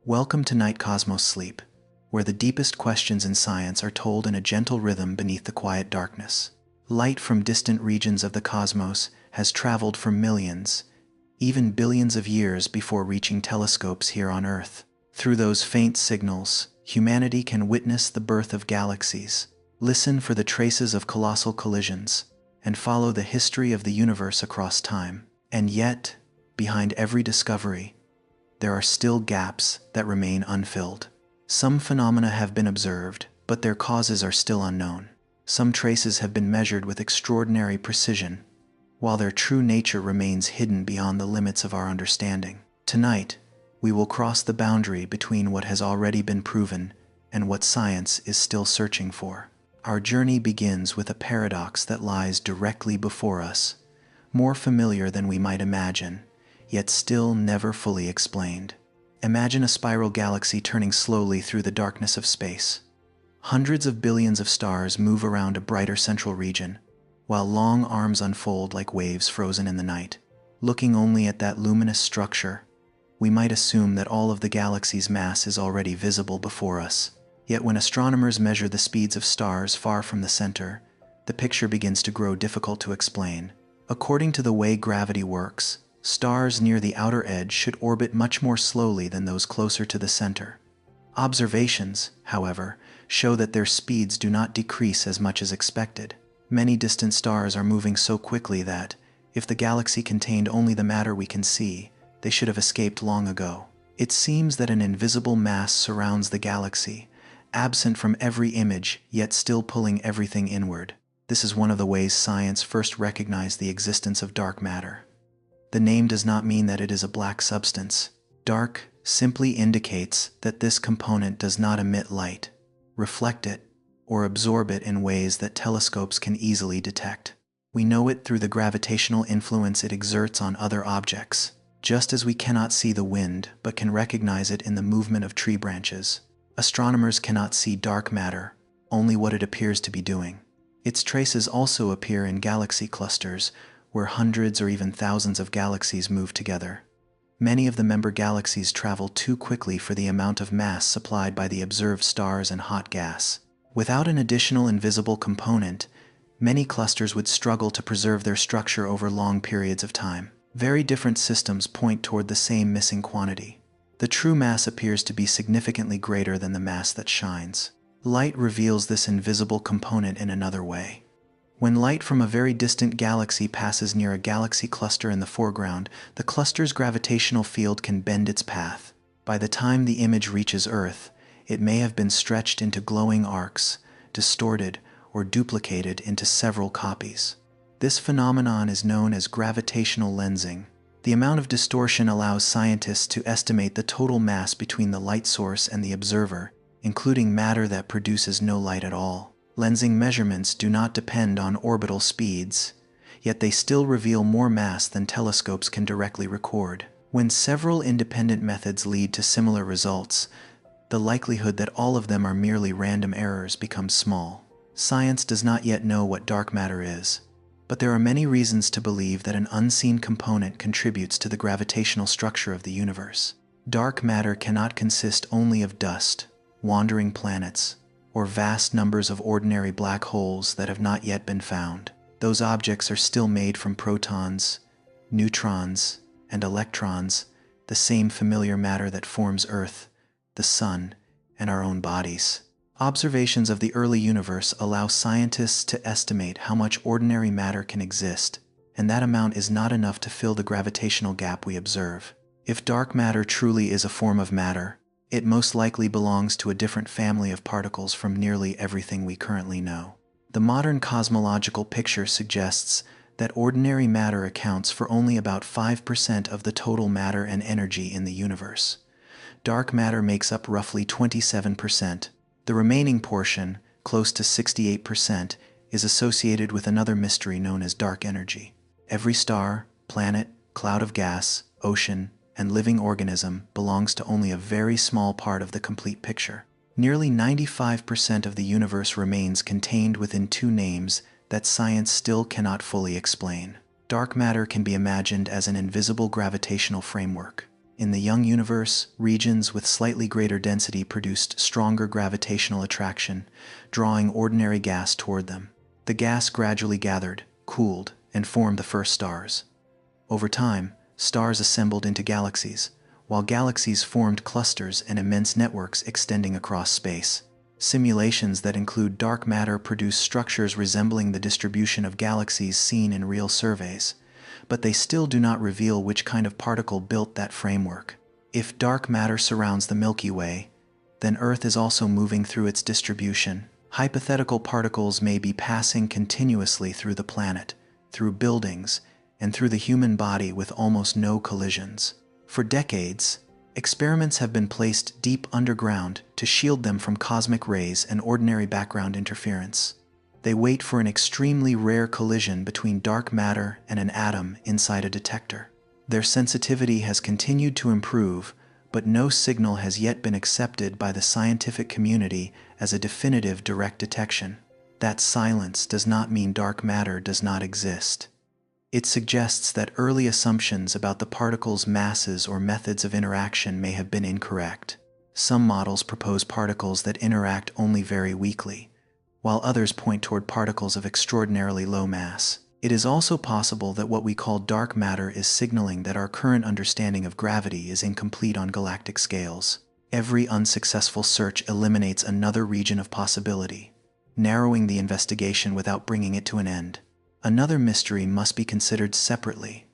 Welcome to Night Cosmos Sleep, where the deepest questions in science are told in a gentle rhythm beneath the quiet darkness. Light from distant regions of the cosmos has traveled for millions, even billions of years before reaching telescopes here on Earth. Through those faint signals, humanity can witness the birth of galaxies, listen for the traces of colossal collisions, and follow the history of the universe across time. And yet, behind every discovery, there are still gaps that remain unfilled. Some phenomena have been observed, but their causes are still unknown. Some traces have been measured with extraordinary precision, while their true nature remains hidden beyond the limits of our understanding. Tonight, we will cross the boundary between what has already been proven and what science is still searching for. Our journey begins with a paradox that lies directly before us, more familiar than we might imagine, yet still never fully explained. Imagine a spiral galaxy turning slowly through the darkness of space. Hundreds of billions of stars move around a brighter central region, while long arms unfold like waves frozen in the night. Looking only at that luminous structure, we might assume that all of the galaxy's mass is already visible before us. Yet when astronomers measure the speeds of stars far from the center, the picture begins to grow difficult to explain. According to the way gravity works, stars near the outer edge should orbit much more slowly than those closer to the center. Observations, however, show that their speeds do not decrease as much as expected. Many distant stars are moving so quickly that, if the galaxy contained only the matter we can see, they should have escaped long ago. It seems that an invisible mass surrounds the galaxy, absent from every image, yet still pulling everything inward. This is one of the ways science first recognized the existence of dark matter. The name does not mean that it is a black substance. Dark simply indicates that this component does not emit light, reflect it, or absorb it in ways that telescopes can easily detect. We know it through the gravitational influence it exerts on other objects, just as we cannot see the wind but can recognize it in the movement of tree branches. Astronomers cannot see dark matter, only what it appears to be doing. Its traces also appear in galaxy clusters, where hundreds or even thousands of galaxies move together. Many of the member galaxies travel too quickly for the amount of mass supplied by the observed stars and hot gas. Without an additional invisible component, many clusters would struggle to preserve their structure over long periods of time. Very different systems point toward the same missing quantity. The true mass appears to be significantly greater than the mass that shines. Light reveals this invisible component in another way. When light from a very distant galaxy passes near a galaxy cluster in the foreground, the cluster's gravitational field can bend its path. By the time the image reaches Earth, it may have been stretched into glowing arcs, distorted, or duplicated into several copies. This phenomenon is known as gravitational lensing. The amount of distortion allows scientists to estimate the total mass between the light source and the observer, including matter that produces no light at all. Lensing measurements do not depend on orbital speeds, yet they still reveal more mass than telescopes can directly record. When several independent methods lead to similar results, the likelihood that all of them are merely random errors becomes small. Science does not yet know what dark matter is, but there are many reasons to believe that an unseen component contributes to the gravitational structure of the universe. Dark matter cannot consist only of dust, wandering planets, or vast numbers of ordinary black holes that have not yet been found. Those objects are still made from protons, neutrons, and electrons, the same familiar matter that forms Earth, the Sun, and our own bodies. Observations of the early universe allow scientists to estimate how much ordinary matter can exist, and that amount is not enough to fill the gravitational gap we observe. If dark matter truly is a form of matter, it most likely belongs to a different family of particles from nearly everything we currently know. The modern cosmological picture suggests that ordinary matter accounts for only about 5% of the total matter and energy in the universe. Dark matter makes up roughly 27%. The remaining portion, close to 68%, is associated with another mystery known as dark energy. Every star, planet, cloud of gas, ocean, and living organism belongs to only a very small part of the complete picture. Nearly 95% of the universe remains contained within two names that science still cannot fully explain. Dark matter can be imagined as an invisible gravitational framework. In the young universe, regions with slightly greater density produced stronger gravitational attraction, drawing ordinary gas toward them. The gas gradually gathered, cooled, and formed the first stars. Over time, stars assembled into galaxies, while galaxies formed clusters and immense networks extending across space. Simulations that include dark matter produce structures resembling the distribution of galaxies seen in real surveys, but they still do not reveal which kind of particle built that framework. If dark matter surrounds the Milky Way, then Earth is also moving through its distribution. Hypothetical particles may be passing continuously through the planet, through buildings, and through the human body with almost no collisions. For decades, experiments have been placed deep underground to shield them from cosmic rays and ordinary background interference. They wait for an extremely rare collision between dark matter and an atom inside a detector. Their sensitivity has continued to improve, but no signal has yet been accepted by the scientific community as a definitive direct detection. That silence does not mean dark matter does not exist. It suggests that early assumptions about the particle's masses or methods of interaction may have been incorrect. Some models propose particles that interact only very weakly, while others point toward particles of extraordinarily low mass. It is also possible that what we call dark matter is signaling that our current understanding of gravity is incomplete on galactic scales. Every unsuccessful search eliminates another region of possibility, narrowing the investigation without bringing it to an end. Another mystery must be considered separately.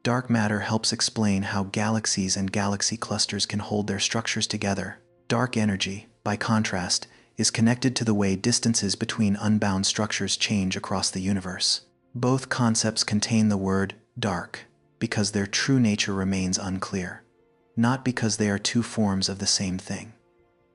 Dark matter helps explain how galaxies and galaxy clusters can hold their structures together. Dark energy, by contrast, is connected to the way distances between unbound structures change across the universe. Both concepts contain the word dark because their true nature remains unclear, not because they are two forms of the same thing.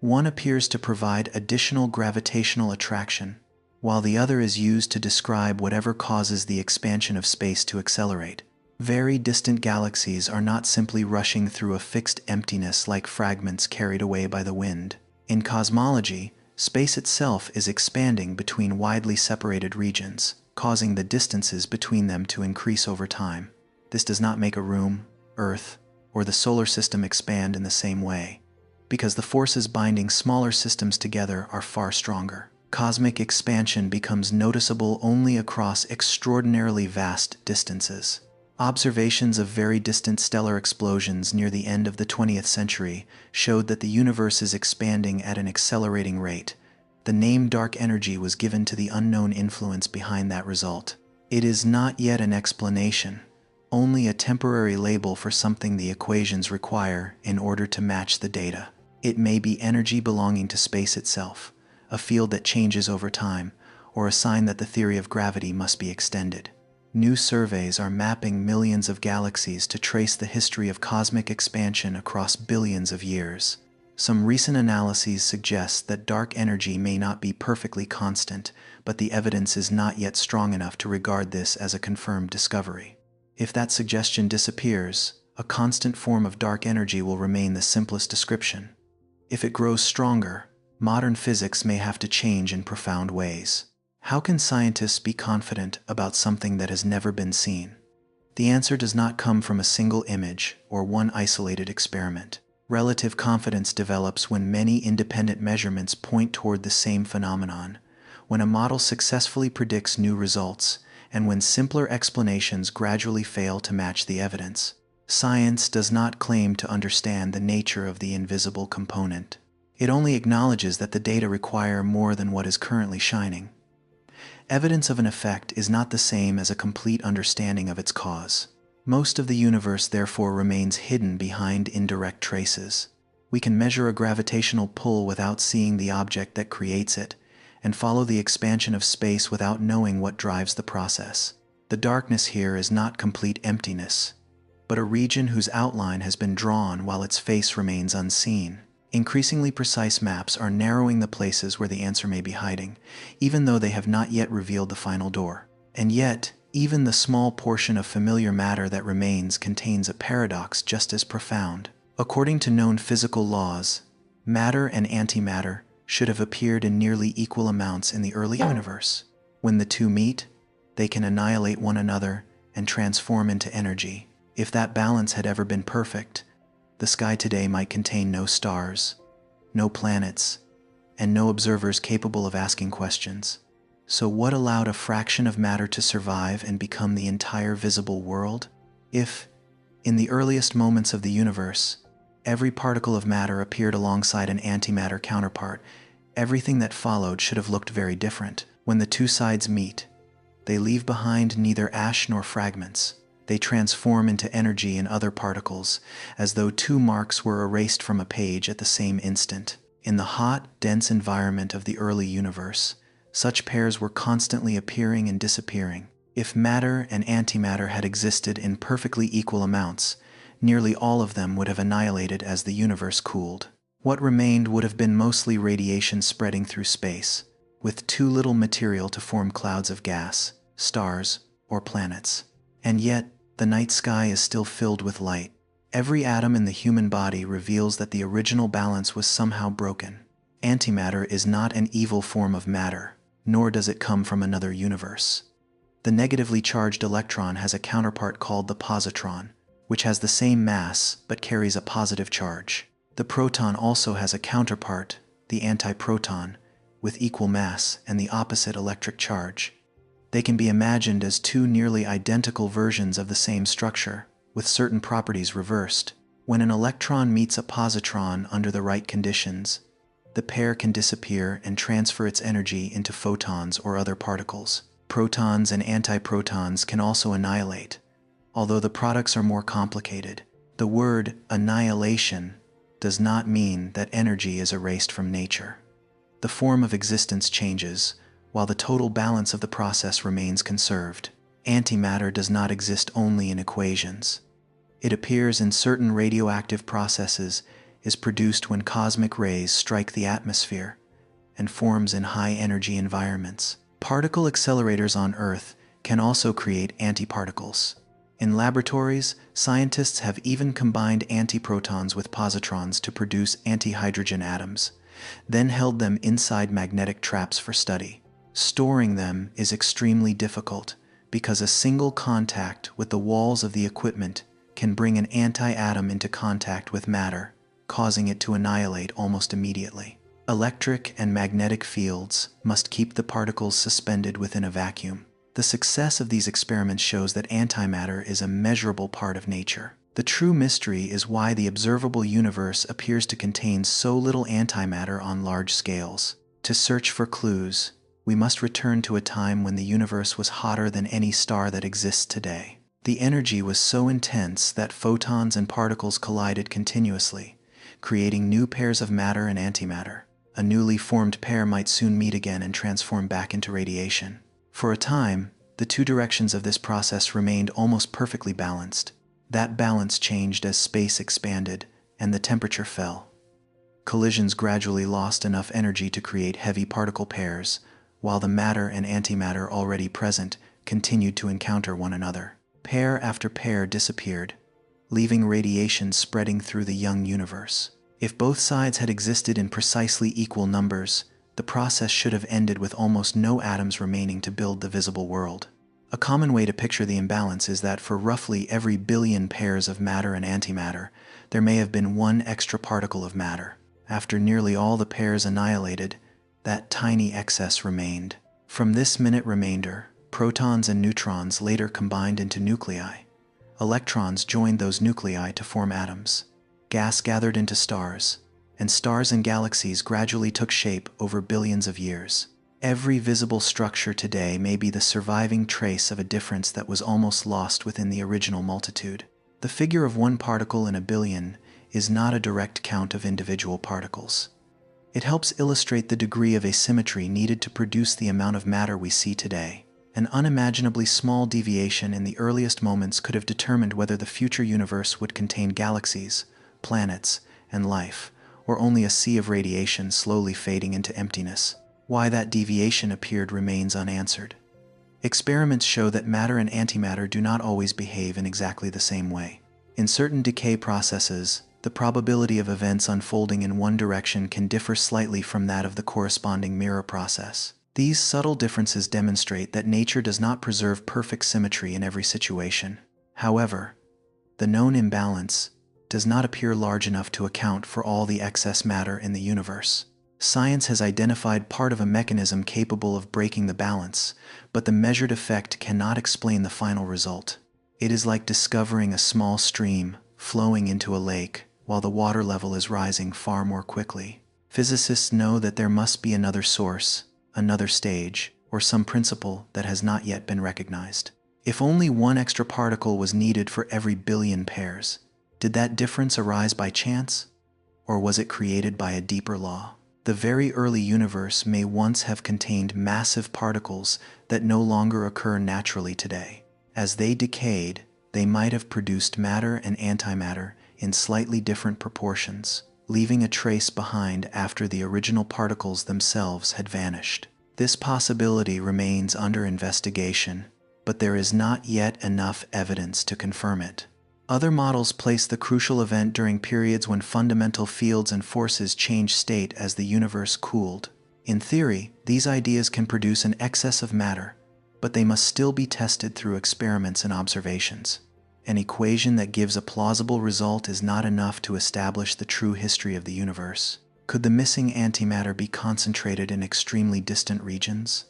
One appears to provide additional gravitational attraction, while the other is used to describe whatever causes the expansion of space to accelerate. Very distant galaxies are not simply rushing through a fixed emptiness like fragments carried away by the wind. In cosmology, space itself is expanding between widely separated regions, causing the distances between them to increase over time. This does not make a room, Earth, or the solar system expand in the same way, because the forces binding smaller systems together are far stronger. Cosmic expansion becomes noticeable only across extraordinarily vast distances. Observations of very distant stellar explosions near the end of the 20th century showed that the universe is expanding at an accelerating rate. The name dark energy was given to the unknown influence behind that result. It is not yet an explanation, only a temporary label for something the equations require in order to match the data. It may be energy belonging to space itself, a field that changes over time, or a sign that the theory of gravity must be extended. New surveys are mapping millions of galaxies to trace the history of cosmic expansion across billions of years. Some recent analyses suggest that dark energy may not be perfectly constant, but the evidence is not yet strong enough to regard this as a confirmed discovery. If that suggestion disappears, a constant form of dark energy will remain the simplest description. If it grows stronger, modern physics may have to change in profound ways. How can scientists be confident about something that has never been seen? The answer does not come from a single image or one isolated experiment. Relative confidence develops when many independent measurements point toward the same phenomenon, when a model successfully predicts new results, and when simpler explanations gradually fail to match the evidence. Science does not claim to understand the nature of the invisible component. It only acknowledges that the data require more than what is currently shining. Evidence of an effect is not the same as a complete understanding of its cause. Most of the universe therefore remains hidden behind indirect traces. We can measure a gravitational pull without seeing the object that creates it, and follow the expansion of space without knowing what drives the process. The darkness here is not complete emptiness, but a region whose outline has been drawn while its face remains unseen. Increasingly precise maps are narrowing the places where the answer may be hiding, even though they have not yet revealed the final door. And yet, even the small portion of familiar matter that remains contains a paradox just as profound. According to known physical laws, matter and antimatter should have appeared in nearly equal amounts in the early universe. When the two meet, they can annihilate one another and transform into energy. If that balance had ever been perfect, the sky today might contain no stars, no planets, and no observers capable of asking questions. So what allowed a fraction of matter to survive and become the entire visible world? If, in the earliest moments of the universe, every particle of matter appeared alongside an antimatter counterpart, everything that followed should have looked very different. When the two sides meet, they leave behind neither ash nor fragments. They transform into energy and other particles, as though two marks were erased from a page at the same instant. In the hot, dense environment of the early universe, such pairs were constantly appearing and disappearing. If matter and antimatter had existed in perfectly equal amounts, nearly all of them would have annihilated as the universe cooled. What remained would have been mostly radiation spreading through space, with too little material to form clouds of gas, stars, or planets. And yet, the night sky is still filled with light. Every atom in the human body reveals that the original balance was somehow broken. Antimatter is not an evil form of matter, nor does it come from another universe. The negatively charged electron has a counterpart called the positron, which has the same mass but carries a positive charge. The proton also has a counterpart, the antiproton, with equal mass and the opposite electric charge. They can be imagined as two nearly identical versions of the same structure, with certain properties reversed. When an electron meets a positron under the right conditions, the pair can disappear and transfer its energy into photons or other particles. Protons and antiprotons can also annihilate, although the products are more complicated. The word annihilation does not mean that energy is erased from nature. The form of existence changes, while the total balance of the process remains conserved. Antimatter does not exist only in equations. It appears in certain radioactive processes, is produced when cosmic rays strike the atmosphere, and forms in high-energy environments. Particle accelerators on Earth can also create antiparticles. In laboratories, scientists have even combined antiprotons with positrons to produce antihydrogen atoms, then held them inside magnetic traps for study. Storing them is extremely difficult because a single contact with the walls of the equipment can bring an anti-atom into contact with matter, causing it to annihilate almost immediately. Electric and magnetic fields must keep the particles suspended within a vacuum. The success of these experiments shows that antimatter is a measurable part of nature. The true mystery is why the observable universe appears to contain so little antimatter on large scales. To search for clues, we must return to a time when the universe was hotter than any star that exists today. The energy was so intense that photons and particles collided continuously, creating new pairs of matter and antimatter. A newly formed pair might soon meet again and transform back into radiation. For a time, the two directions of this process remained almost perfectly balanced. That balance changed as space expanded and the temperature fell. Collisions gradually lost enough energy to create heavy particle pairs, while the matter and antimatter already present continued to encounter one another. Pair after pair disappeared, leaving radiation spreading through the young universe. If both sides had existed in precisely equal numbers, the process should have ended with almost no atoms remaining to build the visible world. A common way to picture the imbalance is that for roughly every billion pairs of matter and antimatter, there may have been one extra particle of matter. After nearly all the pairs annihilated, that tiny excess remained. From this minute remainder, protons and neutrons later combined into nuclei. Electrons joined those nuclei to form atoms. Gas gathered into stars, and stars and galaxies gradually took shape over billions of years. Every visible structure today may be the surviving trace of a difference that was almost lost within the original multitude. The figure of one particle in a billion is not a direct count of individual particles. It helps illustrate the degree of asymmetry needed to produce the amount of matter we see today. An unimaginably small deviation in the earliest moments could have determined whether the future universe would contain galaxies, planets, and life, or only a sea of radiation slowly fading into emptiness. Why that deviation appeared remains unanswered. Experiments show that matter and antimatter do not always behave in exactly the same way. In certain decay processes, the probability of events unfolding in one direction can differ slightly from that of the corresponding mirror process. These subtle differences demonstrate that nature does not preserve perfect symmetry in every situation. However, the known imbalance does not appear large enough to account for all the excess matter in the universe. Science has identified part of a mechanism capable of breaking the balance, but the measured effect cannot explain the final result. It is like discovering a small stream flowing into a lake while the water level is rising far more quickly. Physicists know that there must be another source, another stage, or some principle that has not yet been recognized. If only one extra particle was needed for every billion pairs, did that difference arise by chance? Or was it created by a deeper law? The very early universe may once have contained massive particles that no longer occur naturally today. As they decayed, they might have produced matter and antimatter in slightly different proportions, leaving a trace behind after the original particles themselves had vanished. This possibility remains under investigation, but there is not yet enough evidence to confirm it. Other models place the crucial event during periods when fundamental fields and forces changed state as the universe cooled. In theory, these ideas can produce an excess of matter, but they must still be tested through experiments and observations. An equation that gives a plausible result is not enough to establish the true history of the universe. Could the missing antimatter be concentrated in extremely distant regions?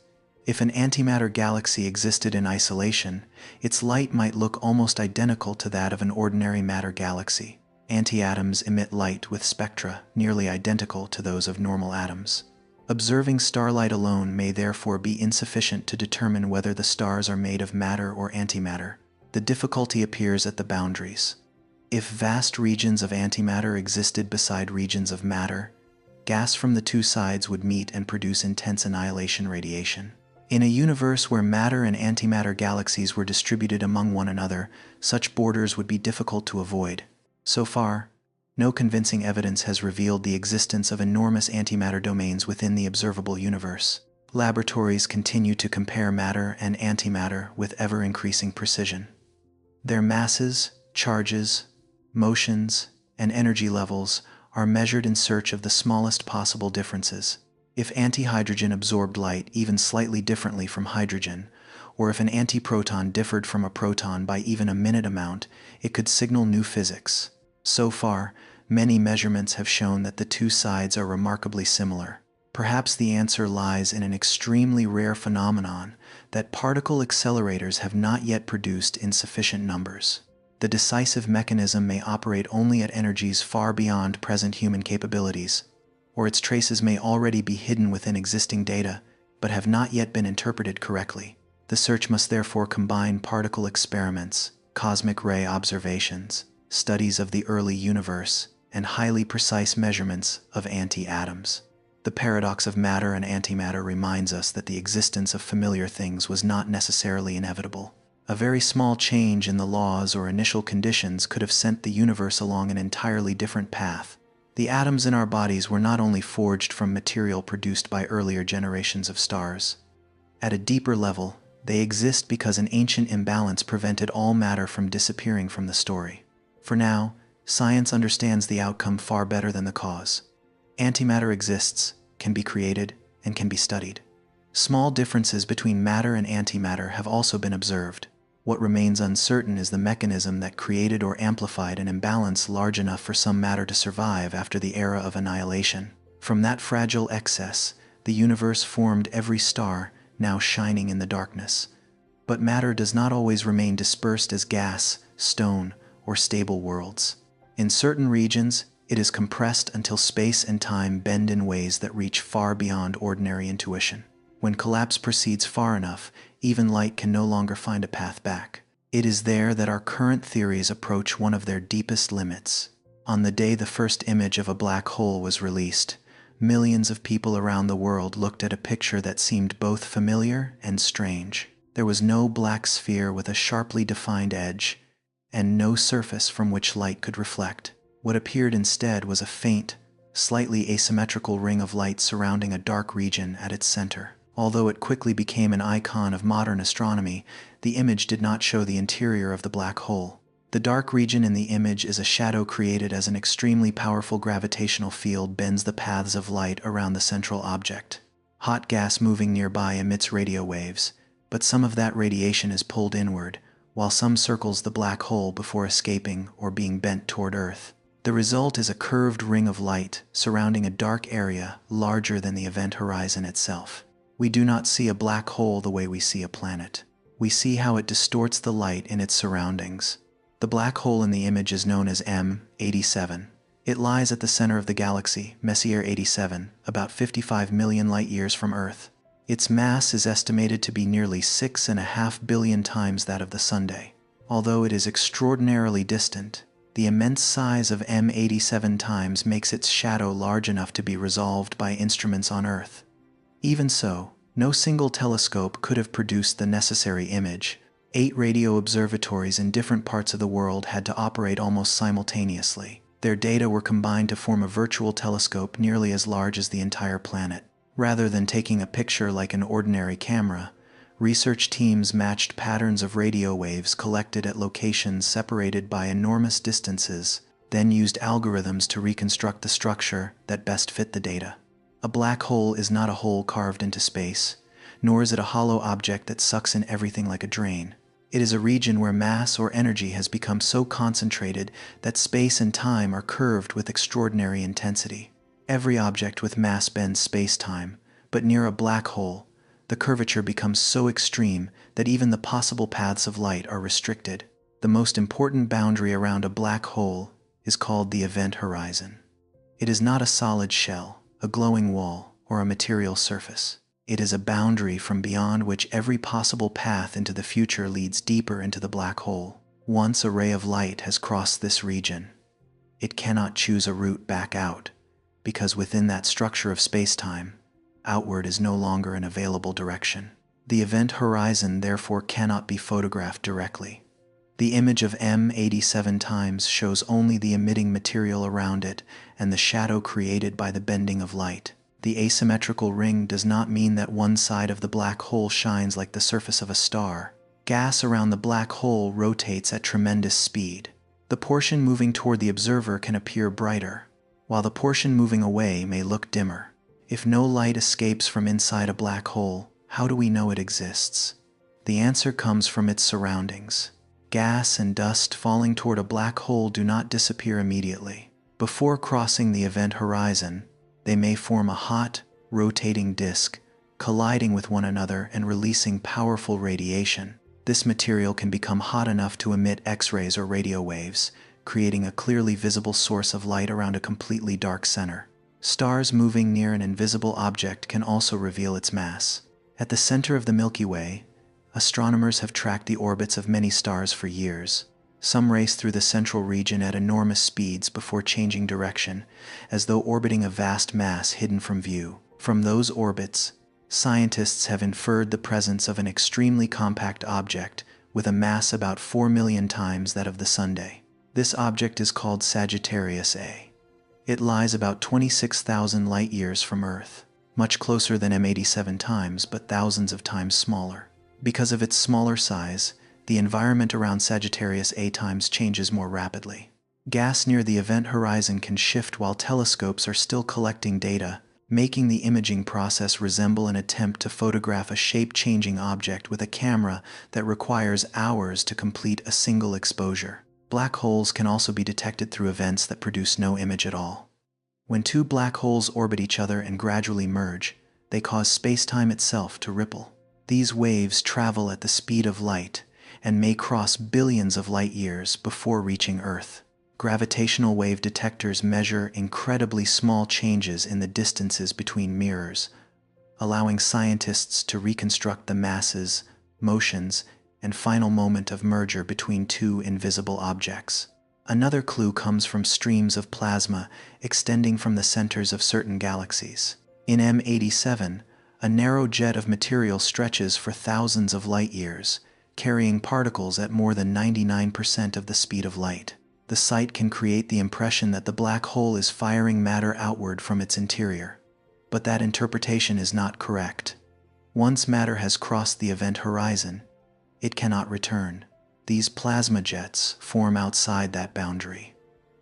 If an antimatter galaxy existed in isolation, its light might look almost identical to that of an ordinary matter galaxy. Antiatoms emit light with spectra nearly identical to those of normal atoms. Observing starlight alone may therefore be insufficient to determine whether the stars are made of matter or antimatter. The difficulty appears at the boundaries. If vast regions of antimatter existed beside regions of matter, gas from the two sides would meet and produce intense annihilation radiation. In a universe where matter and antimatter galaxies were distributed among one another, such borders would be difficult to avoid. So far, no convincing evidence has revealed the existence of enormous antimatter domains within the observable universe. Laboratories continue to compare matter and antimatter with ever-increasing precision. Their masses, charges, motions, and energy levels are measured in search of the smallest possible differences. If antihydrogen absorbed light even slightly differently from hydrogen, or if an antiproton differed from a proton by even a minute amount, it could signal new physics. So far, many measurements have shown that the two sides are remarkably similar. Perhaps the answer lies in an extremely rare phenomenon that particle accelerators have not yet produced in sufficient numbers. The decisive mechanism may operate only at energies far beyond present human capabilities, or its traces may already be hidden within existing data, but have not yet been interpreted correctly. The search must therefore combine particle experiments, cosmic ray observations, studies of the early universe, and highly precise measurements of anti-atoms. The paradox of matter and antimatter reminds us that the existence of familiar things was not necessarily inevitable. A very small change in the laws or initial conditions could have sent the universe along an entirely different path. The atoms in our bodies were not only forged from material produced by earlier generations of stars. At a deeper level, they exist because an ancient imbalance prevented all matter from disappearing from the story. For now, science understands the outcome far better than the cause. Antimatter exists, can be created, and can be studied. Small differences between matter and antimatter have also been observed. What remains uncertain is the mechanism that created or amplified an imbalance large enough for some matter to survive after the era of annihilation. From that fragile excess, the universe formed every star, now shining in the darkness. But matter does not always remain dispersed as gas, stone, or stable worlds. In certain regions, it is compressed until space and time bend in ways that reach far beyond ordinary intuition. When collapse proceeds far enough, even light can no longer find a path back. It is there that our current theories approach one of their deepest limits. On the day the first image of a black hole was released, millions of people around the world looked at a picture that seemed both familiar and strange. There was no black sphere with a sharply defined edge, and no surface from which light could reflect. What appeared instead was a faint, slightly asymmetrical ring of light surrounding a dark region at its center. Although it quickly became an icon of modern astronomy, the image did not show the interior of the black hole. The dark region in the image is a shadow created as an extremely powerful gravitational field bends the paths of light around the central object. Hot gas moving nearby emits radio waves, but some of that radiation is pulled inward, while some circles the black hole before escaping or being bent toward Earth. The result is a curved ring of light surrounding a dark area larger than the event horizon itself. We do not see a black hole the way we see a planet. We see how it distorts the light in its surroundings. The black hole in the image is known as M87. It lies at the center of the galaxy, Messier 87, about 55 million light-years from Earth. Its mass is estimated to be nearly 6.5 billion times that of the Sunday. Although it is extraordinarily distant, the immense size of M87 times makes its shadow large enough to be resolved by instruments on Earth. Even so, no single telescope could have produced the necessary image. 8 radio observatories in different parts of the world had to operate almost simultaneously. Their data were combined to form a virtual telescope nearly as large as the entire planet. Rather than taking a picture like an ordinary camera, research teams matched patterns of radio waves collected at locations separated by enormous distances, then used algorithms to reconstruct the structure that best fit the data. A black hole is not a hole carved into space, nor is it a hollow object that sucks in everything like a drain. It is a region where mass or energy has become so concentrated that space and time are curved with extraordinary intensity. Every object with mass bends space-time, but near a black hole, the curvature becomes so extreme that even the possible paths of light are restricted. The most important boundary around a black hole is called the event horizon. It is not a solid shell, a glowing wall, or a material surface. It is a boundary from beyond which every possible path into the future leads deeper into the black hole. Once a ray of light has crossed this region, it cannot choose a route back out, because within that structure of space-time, outward is no longer an available direction. The event horizon therefore cannot be photographed directly. The image of M87 times shows only the emitting material around it and the shadow created by the bending of light. The asymmetrical ring does not mean that one side of the black hole shines like the surface of a star. Gas around the black hole rotates at tremendous speed. The portion moving toward the observer can appear brighter, while the portion moving away may look dimmer. If no light escapes from inside a black hole, how do we know it exists? The answer comes from its surroundings. Gas and dust falling toward a black hole do not disappear immediately. Before crossing the event horizon, they may form a hot, rotating disk, colliding with one another and releasing powerful radiation. This material can become hot enough to emit X-rays or radio waves, creating a clearly visible source of light around a completely dark center. Stars moving near an invisible object can also reveal its mass. At the center of the Milky Way, astronomers have tracked the orbits of many stars for years. Some race through the central region at enormous speeds before changing direction, as though orbiting a vast mass hidden from view. From those orbits, scientists have inferred the presence of an extremely compact object with a mass about 4 million times that of the Sunday. This object is called Sagittarius A. It lies about 26,000 light-years from Earth, much closer than M87 times, but thousands of times smaller. Because of its smaller size, the environment around Sagittarius A times changes more rapidly. Gas near the event horizon can shift while telescopes are still collecting data, making the imaging process resemble an attempt to photograph a shape-changing object with a camera that requires hours to complete a single exposure. Black holes can also be detected through events that produce no image at all. When two black holes orbit each other and gradually merge, they cause space-time itself to ripple. These waves travel at the speed of light and may cross billions of light-years before reaching Earth. Gravitational wave detectors measure incredibly small changes in the distances between mirrors, allowing scientists to reconstruct the masses, motions, and final moment of merger between two invisible objects. Another clue comes from streams of plasma extending from the centers of certain galaxies. In M87, a narrow jet of material stretches for thousands of light-years, carrying particles at more than 99% of the speed of light. The sight can create the impression that the black hole is firing matter outward from its interior. But that interpretation is not correct. Once matter has crossed the event horizon, it cannot return. These plasma jets form outside that boundary.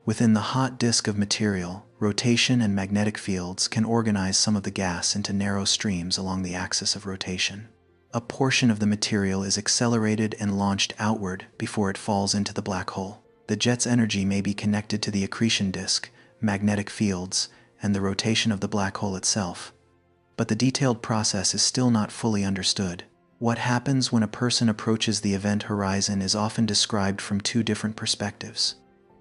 Within the hot disk of material, rotation and magnetic fields can organize some of the gas into narrow streams along the axis of rotation. a portion of the material is accelerated and launched outward before it falls into the black hole. The jet's energy may be connected to the accretion disk, magnetic fields, and the rotation of the black hole itself. But the detailed process is still not fully understood. What happens when a person approaches the event horizon is often described from two different perspectives.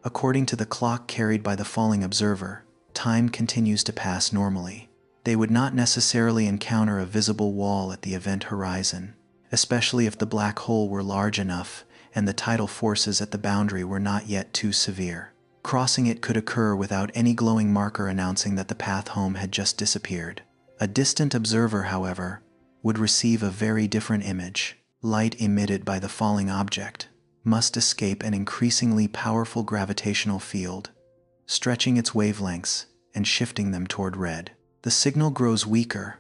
According to the clock carried by the falling observer, time continues to pass normally. They would not necessarily encounter a visible wall at the event horizon, especially if the black hole were large enough and the tidal forces at the boundary were not yet too severe. Crossing it could occur without any glowing marker announcing that the path home had just disappeared. A distant observer, however, would receive a very different image. Light emitted by the falling object must escape an increasingly powerful gravitational field, stretching its wavelengths and shifting them toward red. The signal grows weaker,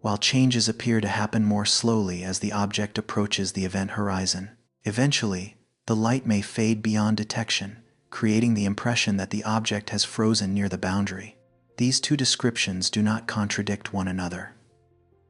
while changes appear to happen more slowly as the object approaches the event horizon. Eventually, the light may fade beyond detection, creating the impression that the object has frozen near the boundary. These two descriptions do not contradict one another.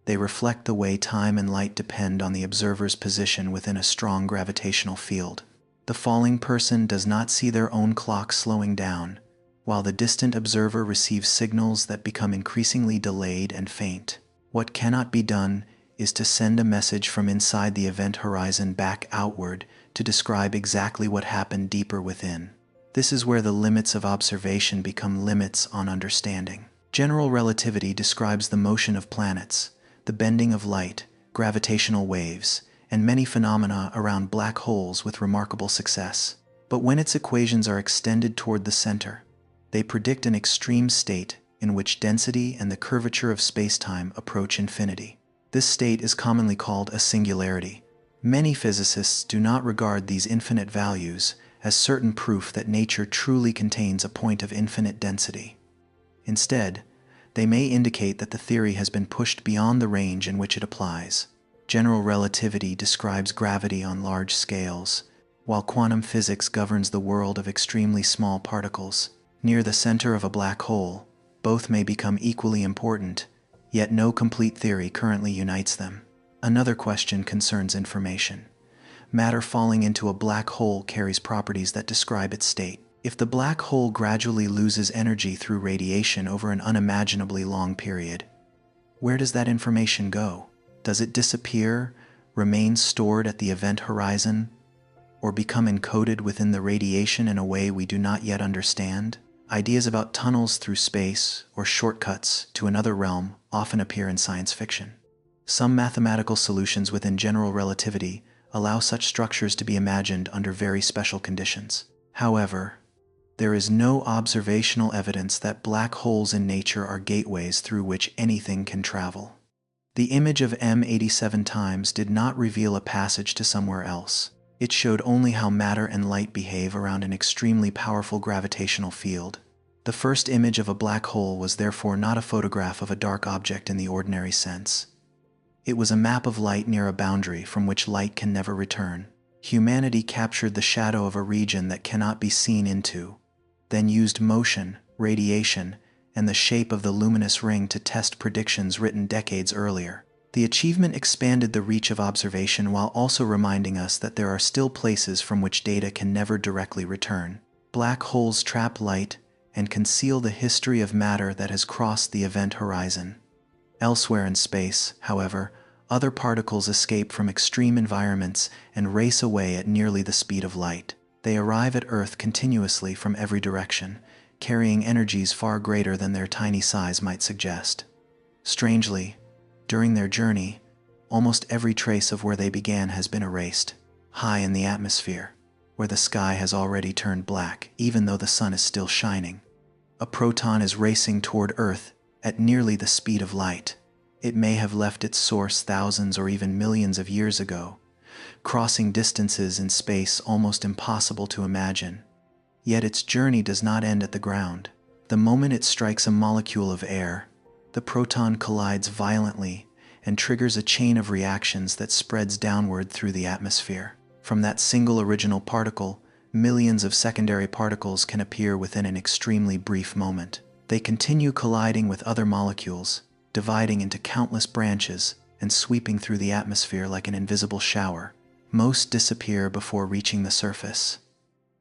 They reflect the way time and light depend on the observer's position within a strong gravitational field. The falling person does not see their own clock slowing down, while the distant observer receives signals that become increasingly delayed and faint. What cannot be done is to send a message from inside the event horizon back outward to describe exactly what happened deeper within. This is where the limits of observation become limits on understanding. General relativity describes the motion of planets, the bending of light, gravitational waves, and many phenomena around black holes with remarkable success. But when its equations are extended toward the center, they predict an extreme state in which density and the curvature of spacetime approach infinity. This state is commonly called a singularity. Many physicists do not regard these infinite values as certain proof that nature truly contains a point of infinite density. Instead, they may indicate that the theory has been pushed beyond the range in which it applies. General relativity describes gravity on large scales, while quantum physics governs the world of extremely small particles. Near the center of a black hole, both may become equally important, yet no complete theory currently unites them. Another question concerns information. Matter falling into a black hole carries properties that describe its state. If the black hole gradually loses energy through radiation over an unimaginably long period, where does that information go? Does it disappear, remain stored at the event horizon, or become encoded within the radiation in a way we do not yet understand? Ideas about tunnels through space or shortcuts to another realm often appear in science fiction. Some mathematical solutions within general relativity allow such structures to be imagined under very special conditions. However, there is no observational evidence that black holes in nature are gateways through which anything can travel. The image of M87 times did not reveal a passage to somewhere else. It showed only how matter and light behave around an extremely powerful gravitational field. The first image of a black hole was therefore not a photograph of a dark object in the ordinary sense. It was a map of light near a boundary from which light can never return. Humanity captured the shadow of a region that cannot be seen into, then used motion, radiation, and the shape of the luminous ring to test predictions written decades earlier. The achievement expanded the reach of observation while also reminding us that there are still places from which data can never directly return. Black holes trap light and conceal the history of matter that has crossed the event horizon. Elsewhere in space, however, other particles escape from extreme environments and race away at nearly the speed of light. They arrive at Earth continuously from every direction, carrying energies far greater than their tiny size might suggest. Strangely, during their journey, almost every trace of where they began has been erased. High in the atmosphere, where the sky has already turned black even though the sun is still shining, a proton is racing toward Earth at nearly the speed of light. It may have left its source thousands or even millions of years ago, crossing distances in space almost impossible to imagine. Yet its journey does not end at the ground. The moment it strikes a molecule of air, the proton collides violently and triggers a chain of reactions that spreads downward through the atmosphere. From that single original particle, millions of secondary particles can appear within an extremely brief moment. They continue colliding with other molecules, dividing into countless branches, and sweeping through the atmosphere like an invisible shower. Most disappear before reaching the surface.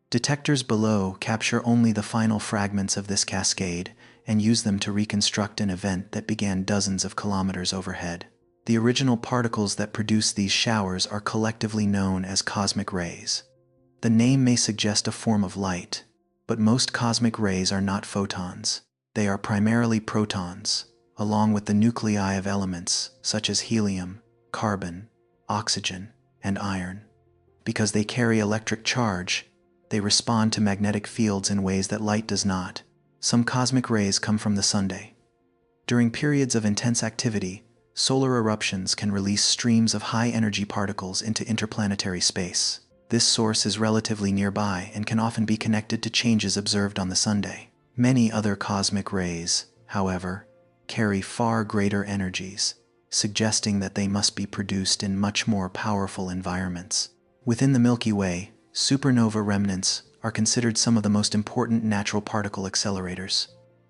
Detectors below capture only the final fragments of this cascade and use them to reconstruct an event that began dozens of kilometers overhead. The original particles that produce these showers are collectively known as cosmic rays. The name may suggest a form of light, but most cosmic rays are not photons. They are primarily protons, along with the nuclei of elements such as helium, carbon, oxygen, and iron. Because they carry electric charge, they respond to magnetic fields in ways that light does not. Some cosmic rays come from the sun. During periods of intense activity, solar eruptions can release streams of high-energy particles into interplanetary space. This source is relatively nearby and can often be connected to changes observed on the sun. Many other cosmic rays, however, carry far greater energies, suggesting that they must be produced in much more powerful environments. Within the Milky Way, supernova remnants are considered some of the most important natural particle accelerators.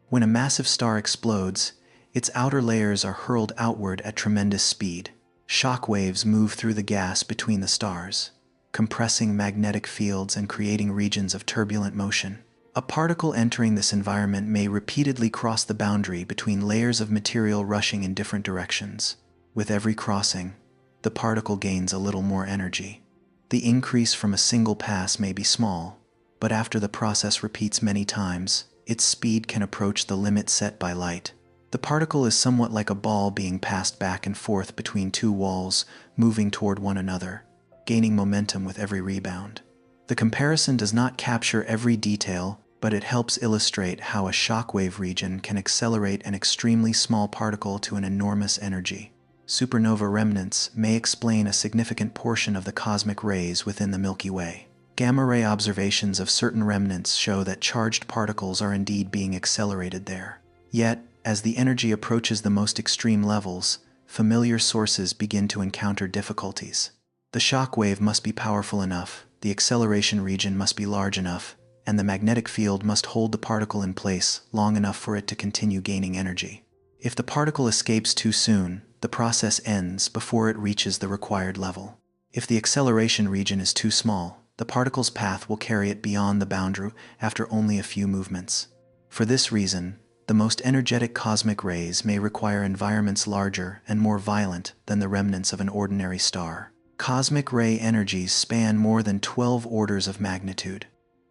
When a massive star explodes, its outer layers are hurled outward at tremendous speed. Shock waves move through the gas between the stars, compressing magnetic fields and creating regions of turbulent motion. A particle entering this environment may repeatedly cross the boundary between layers of material rushing in different directions. With every crossing, the particle gains a little more energy. The increase from a single pass may be small, but after the process repeats many times, its speed can approach the limit set by light. The particle is somewhat like a ball being passed back and forth between two walls, moving toward one another, gaining momentum with every rebound. The comparison does not capture every detail, but it helps illustrate how a shockwave region can accelerate an extremely small particle to an enormous energy. Supernova remnants may explain a significant portion of the cosmic rays within the Milky Way. Gamma-ray observations of certain remnants show that charged particles are indeed being accelerated there. Yet, as the energy approaches the most extreme levels, familiar sources begin to encounter difficulties. The shock wave must be powerful enough, the acceleration region must be large enough, and the magnetic field must hold the particle in place long enough for it to continue gaining energy. If the particle escapes too soon, the process ends before it reaches the required level. If the acceleration region is too small, the particle's path will carry it beyond the boundary after only a few movements. For this reason, the most energetic cosmic rays may require environments larger and more violent than the remnants of an ordinary star. Cosmic ray energies span more than 12 orders of magnitude.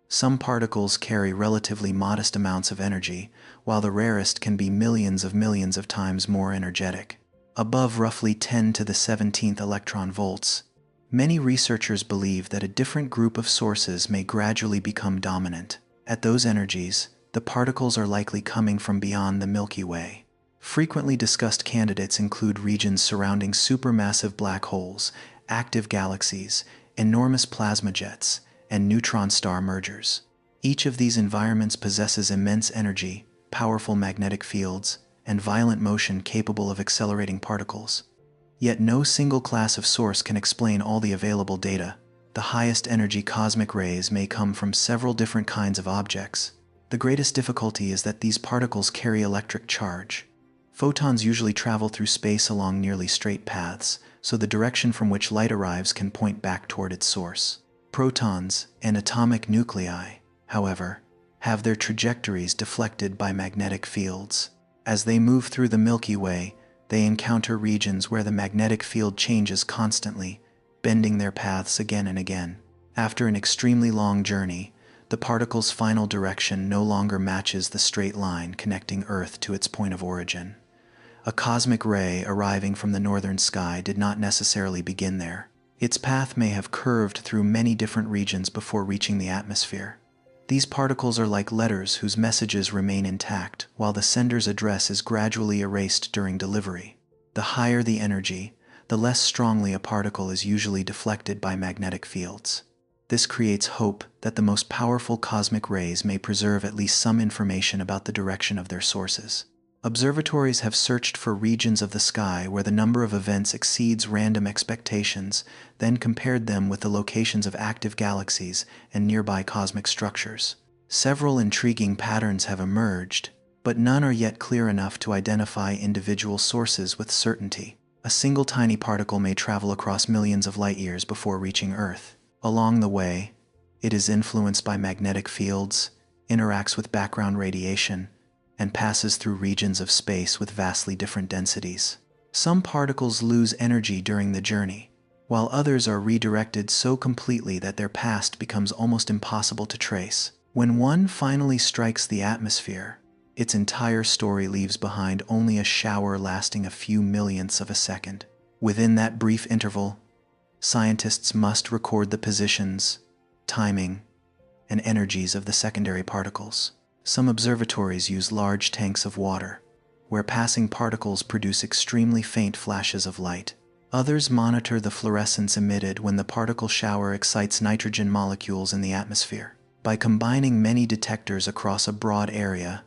Some particles carry relatively modest amounts of energy, while the rarest can be millions of times more energetic, above roughly 10 to the 17th electron volts. Many researchers believe that a different group of sources may gradually become dominant. At those energies, the particles are likely coming from beyond the Milky Way. Frequently discussed candidates include regions surrounding supermassive black holes, active galaxies, enormous plasma jets, and neutron star mergers. Each of these environments possesses immense energy, powerful magnetic fields, and violent motion capable of accelerating particles. Yet no single class of source can explain all the available data. The highest energy cosmic rays may come from several different kinds of objects. The greatest difficulty is that these particles carry electric charge. Photons usually travel through space along nearly straight paths, so the direction from which light arrives can point back toward its source. Protons and atomic nuclei, however, have their trajectories deflected by magnetic fields. As they move through the Milky Way, they encounter regions where the magnetic field changes constantly, bending their paths again and again. After an extremely long journey, the particle's final direction no longer matches the straight line connecting Earth to its point of origin. A cosmic ray arriving from the northern sky did not necessarily begin there. Its path may have curved through many different regions before reaching the atmosphere. These particles are like letters whose messages remain intact, while the sender's address is gradually erased during delivery. The higher the energy, the less strongly a particle is usually deflected by magnetic fields. This creates hope that the most powerful cosmic rays may preserve at least some information about the direction of their sources. Observatories have searched for regions of the sky where the number of events exceeds random expectations, then compared them with the locations of active galaxies and nearby cosmic structures. Several intriguing patterns have emerged, but none are yet clear enough to identify individual sources with certainty. A single tiny particle may travel across millions of light-years before reaching Earth. Along the way, it is influenced by magnetic fields, interacts with background radiation, and passes through regions of space with vastly different densities. Some particles lose energy during the journey, while others are redirected so completely that their past becomes almost impossible to trace. When one finally strikes the atmosphere, its entire story leaves behind only a shower lasting a few millionths of a second. Within that brief interval, scientists must record the positions, timing, and energies of the secondary particles. Some observatories use large tanks of water, where passing particles produce extremely faint flashes of light. Others monitor the fluorescence emitted when the particle shower excites nitrogen molecules in the atmosphere. By combining many detectors across a broad area,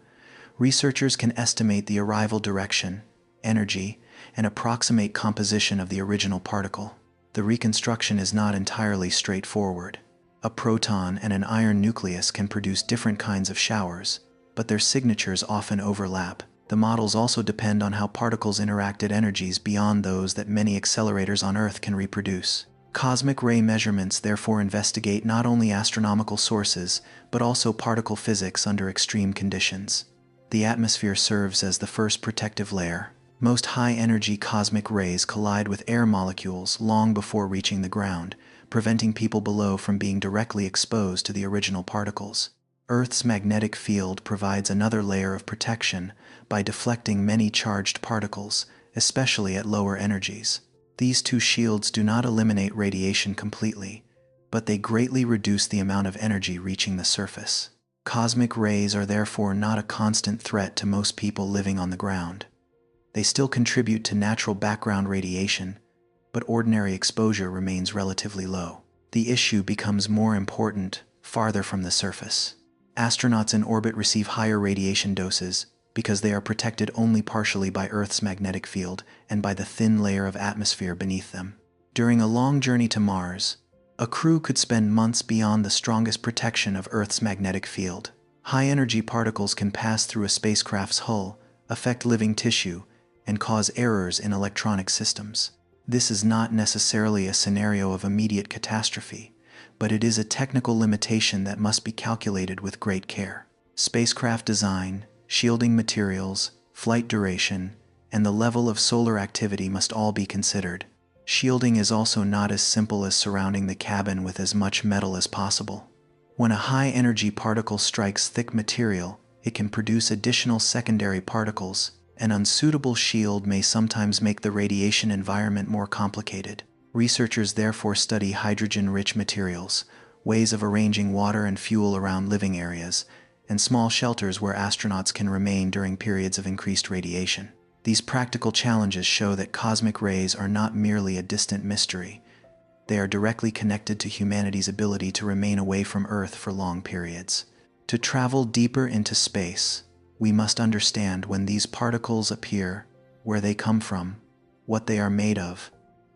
researchers can estimate the arrival direction, energy, and approximate composition of the original particle. The reconstruction is not entirely straightforward. A proton and an iron nucleus can produce different kinds of showers, but their signatures often overlap. The models also depend on how particles interact at energies beyond those that many accelerators on Earth can reproduce. Cosmic ray measurements therefore investigate not only astronomical sources, but also particle physics under extreme conditions. The atmosphere serves as the first protective layer. Most high-energy cosmic rays collide with air molecules long before reaching the ground, preventing people below from being directly exposed to the original particles. Earth's magnetic field provides another layer of protection by deflecting many charged particles, especially at lower energies. These two shields do not eliminate radiation completely, but they greatly reduce the amount of energy reaching the surface. Cosmic rays are therefore not a constant threat to most people living on the ground. They still contribute to natural background radiation, but ordinary exposure remains relatively low. The issue becomes more important farther from the surface. Astronauts in orbit receive higher radiation doses because they are protected only partially by Earth's magnetic field and by the thin layer of atmosphere beneath them. During a long journey to Mars, a crew could spend months beyond the strongest protection of Earth's magnetic field. High-energy particles can pass through a spacecraft's hull, affect living tissue, and cause errors in electronic systems. This is not necessarily a scenario of immediate catastrophe, but it is a technical limitation that must be calculated with great care. Spacecraft design, shielding materials, flight duration, and the level of solar activity must all be considered. Shielding is also not as simple as surrounding the cabin with as much metal as possible. When a high-energy particle strikes thick material, it can produce additional secondary particles. An unsuitable shield may sometimes make the radiation environment more complicated. Researchers therefore study hydrogen-rich materials, ways of arranging water and fuel around living areas, and small shelters where astronauts can remain during periods of increased radiation. These practical challenges show that cosmic rays are not merely a distant mystery. They are directly connected to humanity's ability to remain away from Earth for long periods. To travel deeper into space, we must understand when these particles appear, where they come from, what they are made of,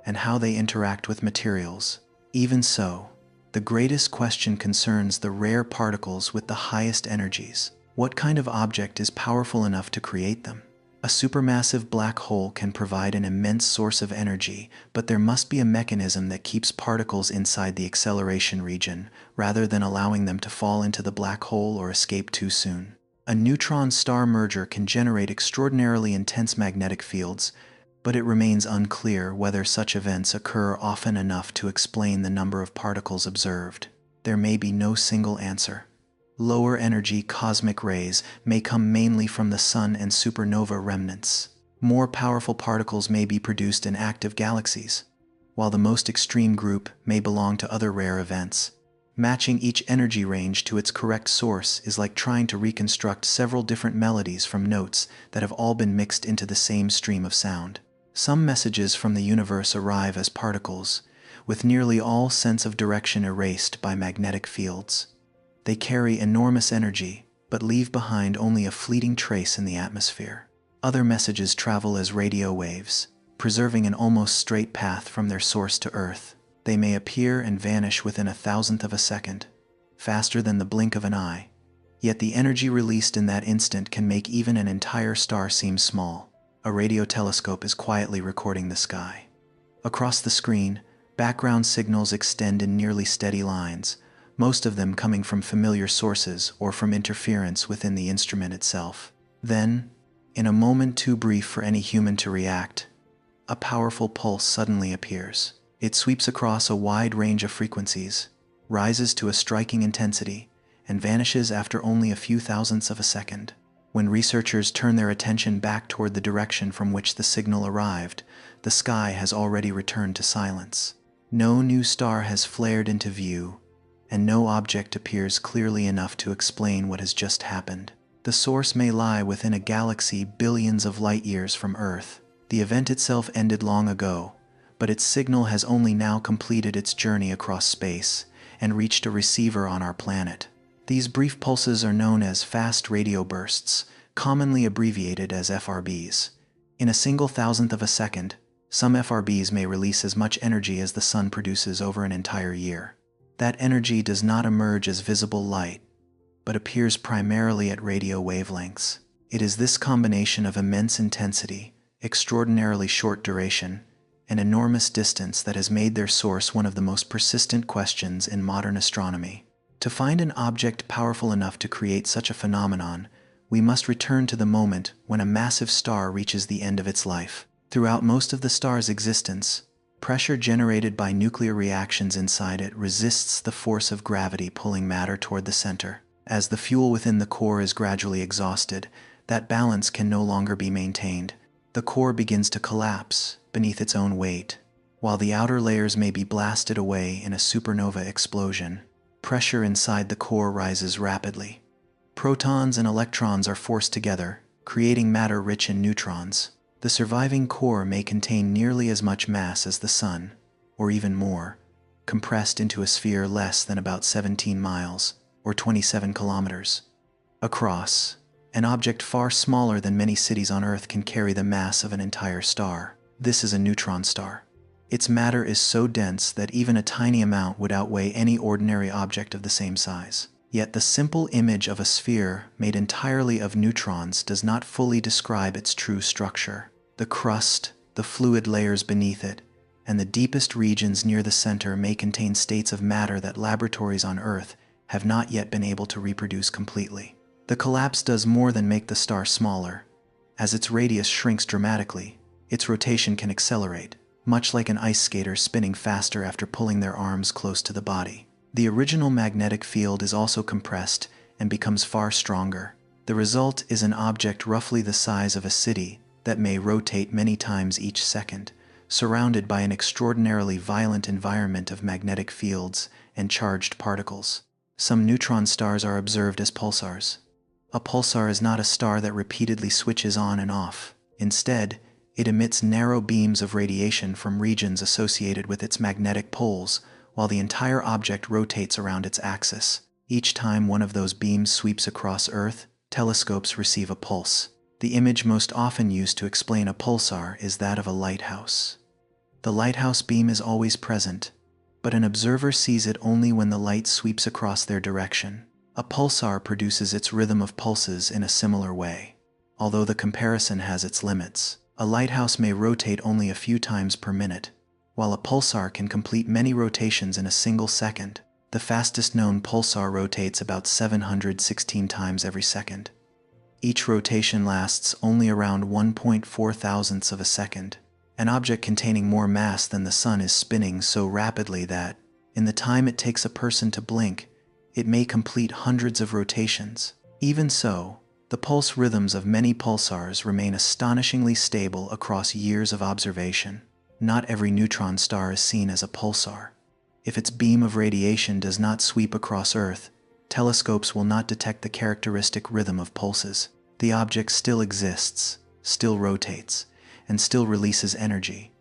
and how they interact with materials. Even so, the greatest question concerns the rare particles with the highest energies. What kind of object is powerful enough to create them? A supermassive black hole can provide an immense source of energy, but there must be a mechanism that keeps particles inside the acceleration region, rather than allowing them to fall into the black hole or escape too soon. A neutron-star merger can generate extraordinarily intense magnetic fields, but it remains unclear whether such events occur often enough to explain the number of particles observed. There may be no single answer. Lower-energy cosmic rays may come mainly from the Sun and supernova remnants. More powerful particles may be produced in active galaxies, while the most extreme group may belong to other rare events. Matching each energy range to its correct source is like trying to reconstruct several different melodies from notes that have all been mixed into the same stream of sound. Some messages from the universe arrive as particles, with nearly all sense of direction erased by magnetic fields. They carry enormous energy, but leave behind only a fleeting trace in the atmosphere. Other messages travel as radio waves, preserving an almost straight path from their source to Earth. They may appear and vanish within a thousandth of a second, faster than the blink of an eye, yet the energy released in that instant can make even an entire star seem small. A radio telescope is quietly recording the sky. Across the screen, background signals extend in nearly steady lines, most of them coming from familiar sources or from interference within the instrument itself. Then, in a moment too brief for any human to react, a powerful pulse suddenly appears. It sweeps across a wide range of frequencies, rises to a striking intensity, and vanishes after only a few thousandths of a second. When researchers turn their attention back toward the direction from which the signal arrived, the sky has already returned to silence. No new star has flared into view, and no object appears clearly enough to explain what has just happened. The source may lie within a galaxy billions of light-years from Earth. The event itself ended long ago, but its signal has only now completed its journey across space and reached a receiver on our planet. These brief pulses are known as fast radio bursts, commonly abbreviated as FRBs. In a single thousandth of a second, some FRBs may release as much energy as the sun produces over an entire year. That energy does not emerge as visible light, but appears primarily at radio wavelengths. It is this combination of immense intensity, extraordinarily short duration, and enormous distance that has made their source one of the most persistent questions in modern astronomy. To find an object powerful enough to create such a phenomenon, we must return to the moment when a massive star reaches the end of its life. Throughout most of the star's existence, pressure generated by nuclear reactions inside it resists the force of gravity pulling matter toward the center. As the fuel within the core is gradually exhausted, that balance can no longer be maintained. The core begins to collapse beneath its own weight. While the outer layers may be blasted away in a supernova explosion, pressure inside the core rises rapidly. Protons and electrons are forced together, creating matter rich in neutrons. The surviving core may contain nearly as much mass as the Sun, or even more, compressed into a sphere less than about 17 miles, or 27 kilometers, across. An object far smaller than many cities on Earth can carry the mass of an entire star. This is a neutron star. Its matter is so dense that even a tiny amount would outweigh any ordinary object of the same size. Yet the simple image of a sphere made entirely of neutrons does not fully describe its true structure. The crust, the fluid layers beneath it, and the deepest regions near the center may contain states of matter that laboratories on Earth have not yet been able to reproduce completely. The collapse does more than make the star smaller. As its radius shrinks dramatically, its rotation can accelerate, much like an ice skater spinning faster after pulling their arms close to the body. The original magnetic field is also compressed and becomes far stronger. The result is an object roughly the size of a city that may rotate many times each second, surrounded by an extraordinarily violent environment of magnetic fields and charged particles. Some neutron stars are observed as pulsars. A pulsar is not a star that repeatedly switches on and off. Instead, it emits narrow beams of radiation from regions associated with its magnetic poles, while the entire object rotates around its axis. Each time one of those beams sweeps across Earth, telescopes receive a pulse. The image most often used to explain a pulsar is that of a lighthouse. The lighthouse beam is always present, but an observer sees it only when the light sweeps across their direction. A pulsar produces its rhythm of pulses in a similar way, although the comparison has its limits. A lighthouse may rotate only a few times per minute, while a pulsar can complete many rotations in a single second. The fastest known pulsar rotates about 716 times every second. Each rotation lasts only around 1.4 thousandths of a second. An object containing more mass than the Sun is spinning so rapidly that, in the time it takes a person to blink, it may complete hundreds of rotations. Even so, the pulse rhythms of many pulsars remain astonishingly stable across years of observation. Not every neutron star is seen as a pulsar. If its beam of radiation does not sweep across Earth, telescopes will not detect the characteristic rhythm of pulses. The object still exists, still rotates, and still releases energy,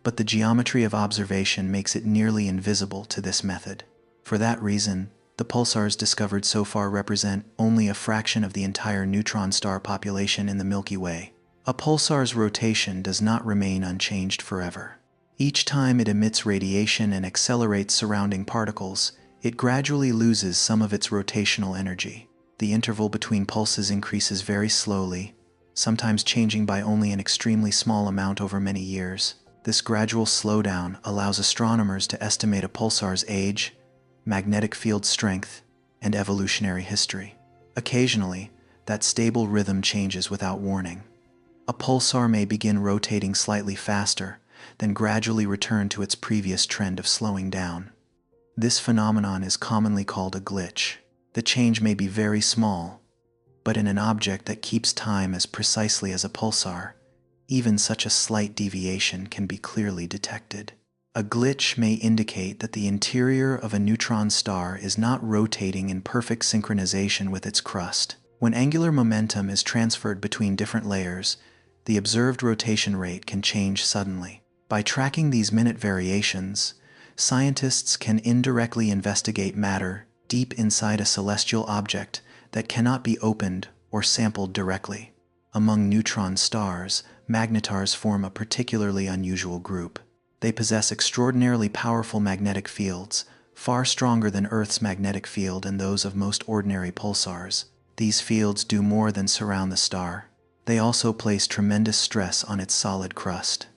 but the geometry of observation makes it nearly invisible to this method. For that reason, the pulsars discovered so far represent only a fraction of the entire neutron star population in the Milky Way. A pulsar's rotation does not remain unchanged forever. Each time it emits radiation and accelerates surrounding particles, it gradually loses some of its rotational energy. The interval between pulses increases very slowly, sometimes changing by only an extremely small amount over many years. This gradual slowdown allows astronomers to estimate a pulsar's age, magnetic field strength, and evolutionary history. Occasionally, that stable rhythm changes without warning. A pulsar may begin rotating slightly faster, then gradually return to its previous trend of slowing down. This phenomenon is commonly called a glitch. The change may be very small, but in an object that keeps time as precisely as a pulsar, even such a slight deviation can be clearly detected. A glitch may indicate that the interior of a neutron star is not rotating in perfect synchronization with its crust. When angular momentum is transferred between different layers, the observed rotation rate can change suddenly. By tracking these minute variations, scientists can indirectly investigate matter deep inside a celestial object that cannot be opened or sampled directly. Among neutron stars, magnetars form a particularly unusual group. They possess extraordinarily powerful magnetic fields, far stronger than Earth's magnetic field and those of most ordinary pulsars. These fields do more than surround the star. They also place tremendous stress on its solid crust.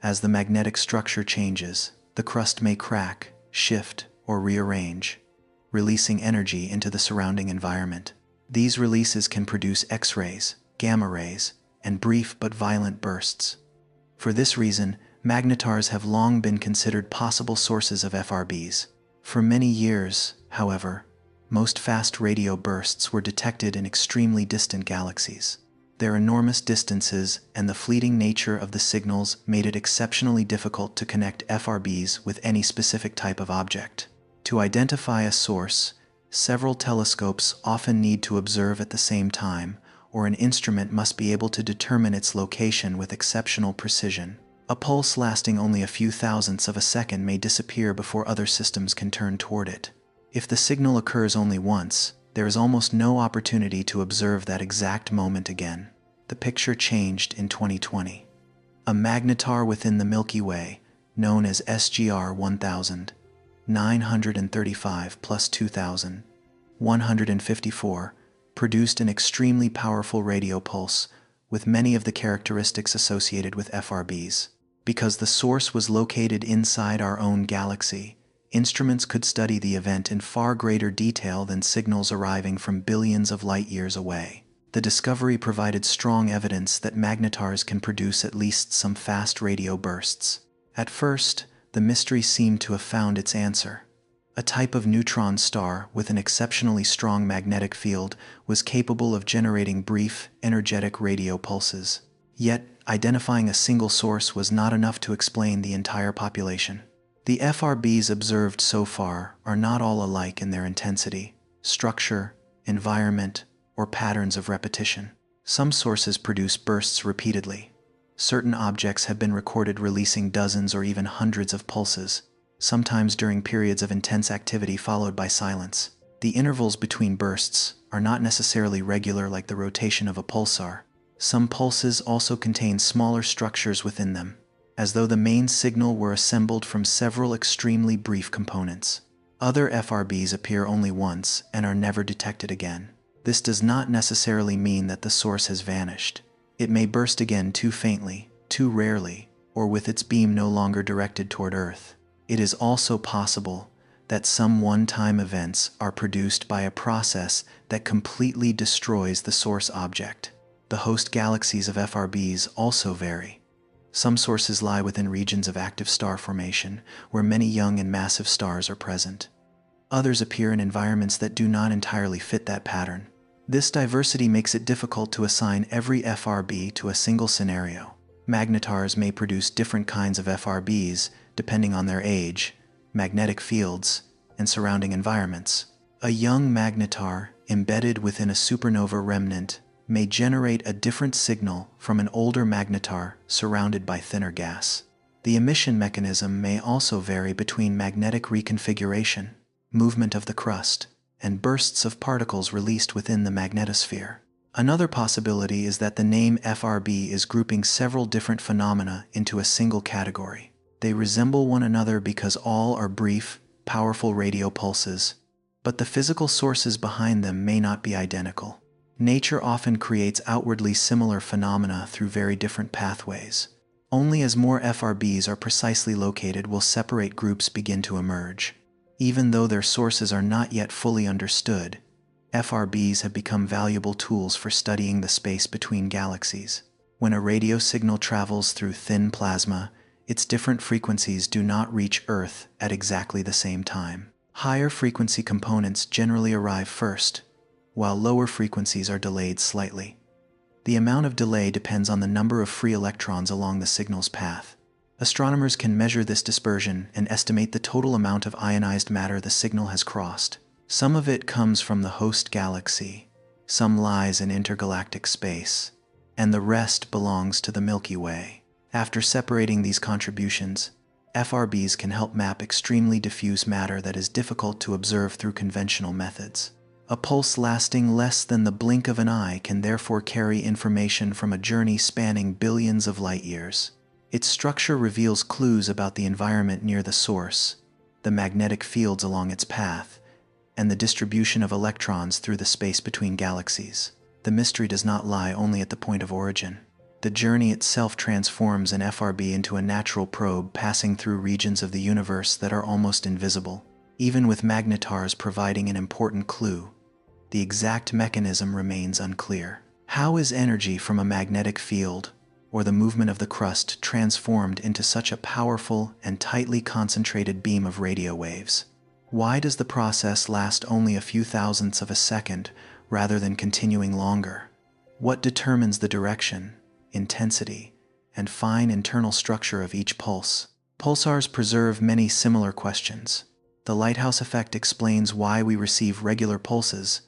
As the magnetic structure changes, the crust may crack, shift, or rearrange, releasing energy into the surrounding environment. These releases can produce X-rays, gamma rays, and brief but violent bursts. For this reason, magnetars have long been considered possible sources of FRBs. For many years, however, most fast radio bursts were detected in extremely distant galaxies. Their enormous distances and the fleeting nature of the signals made it exceptionally difficult to connect FRBs with any specific type of object. To identify a source, several telescopes often need to observe at the same time, or an instrument must be able to determine its location with exceptional precision. A pulse lasting only a few thousandths of a second may disappear before other systems can turn toward it. If the signal occurs only once, there is almost no opportunity to observe that exact moment again. The picture changed in 2020. A magnetar within the Milky Way, known as SGR 1935 plus 2154, produced an extremely powerful radio pulse with many of the characteristics associated with FRBs. Because the source was located inside our own galaxy, instruments could study the event in far greater detail than signals arriving from billions of light-years away. The discovery provided strong evidence that magnetars can produce at least some fast radio bursts. At first, the mystery seemed to have found its answer. A type of neutron star with an exceptionally strong magnetic field was capable of generating brief, energetic radio pulses. Yet, identifying a single source was not enough to explain the entire population. The FRBs observed so far are not all alike in their intensity, structure, environment, or patterns of repetition. Some sources produce bursts repeatedly. Certain objects have been recorded releasing dozens or even hundreds of pulses, sometimes during periods of intense activity followed by silence. The intervals between bursts are not necessarily regular like the rotation of a pulsar. Some pulses also contain smaller structures within them, as though the main signal were assembled from several extremely brief components. Other FRBs appear only once and are never detected again. This does not necessarily mean that the source has vanished. It may burst again too faintly, too rarely, or with its beam no longer directed toward Earth. It is also possible that some one-time events are produced by a process that completely destroys the source object. The host galaxies of FRBs also vary. Some sources lie within regions of active star formation, where many young and massive stars are present. Others appear in environments that do not entirely fit that pattern. This diversity makes it difficult to assign every FRB to a single scenario. Magnetars may produce different kinds of FRBs depending on their age, magnetic fields, and surrounding environments. A young magnetar embedded within a supernova remnant may generate a different signal from an older magnetar surrounded by thinner gas. The emission mechanism may also vary between magnetic reconfiguration, movement of the crust, and bursts of particles released within the magnetosphere. Another possibility is that the name FRB is grouping several different phenomena into a single category. They resemble one another because all are brief, powerful radio pulses, but the physical sources behind them may not be identical. Nature often creates outwardly similar phenomena through very different pathways. Only as more FRBs are precisely located will separate groups begin to emerge. Even though their sources are not yet fully understood, FRBs have become valuable tools for studying the space between galaxies. When a radio signal travels through thin plasma, its different frequencies do not reach Earth at exactly the same time. Higher frequency components generally arrive first, while lower frequencies are delayed slightly. The amount of delay depends on the number of free electrons along the signal's path. Astronomers can measure this dispersion and estimate the total amount of ionized matter the signal has crossed. Some of it comes from the host galaxy, some lies in intergalactic space, and the rest belongs to the Milky Way. After separating these contributions, FRBs can help map extremely diffuse matter that is difficult to observe through conventional methods. A pulse lasting less than the blink of an eye can therefore carry information from a journey spanning billions of light years. Its structure reveals clues about the environment near the source, the magnetic fields along its path, and the distribution of electrons through the space between galaxies. The mystery does not lie only at the point of origin. The journey itself transforms an FRB into a natural probe passing through regions of the universe that are almost invisible. Even with magnetars providing an important clue, the exact mechanism remains unclear. How is energy from a magnetic field, or the movement of the crust, transformed into such a powerful and tightly concentrated beam of radio waves? Why does the process last only a few thousandths of a second rather than continuing longer? What determines the direction, intensity, and fine internal structure of each pulse? Pulsars preserve many similar questions. The lighthouse effect explains why we receive regular pulses,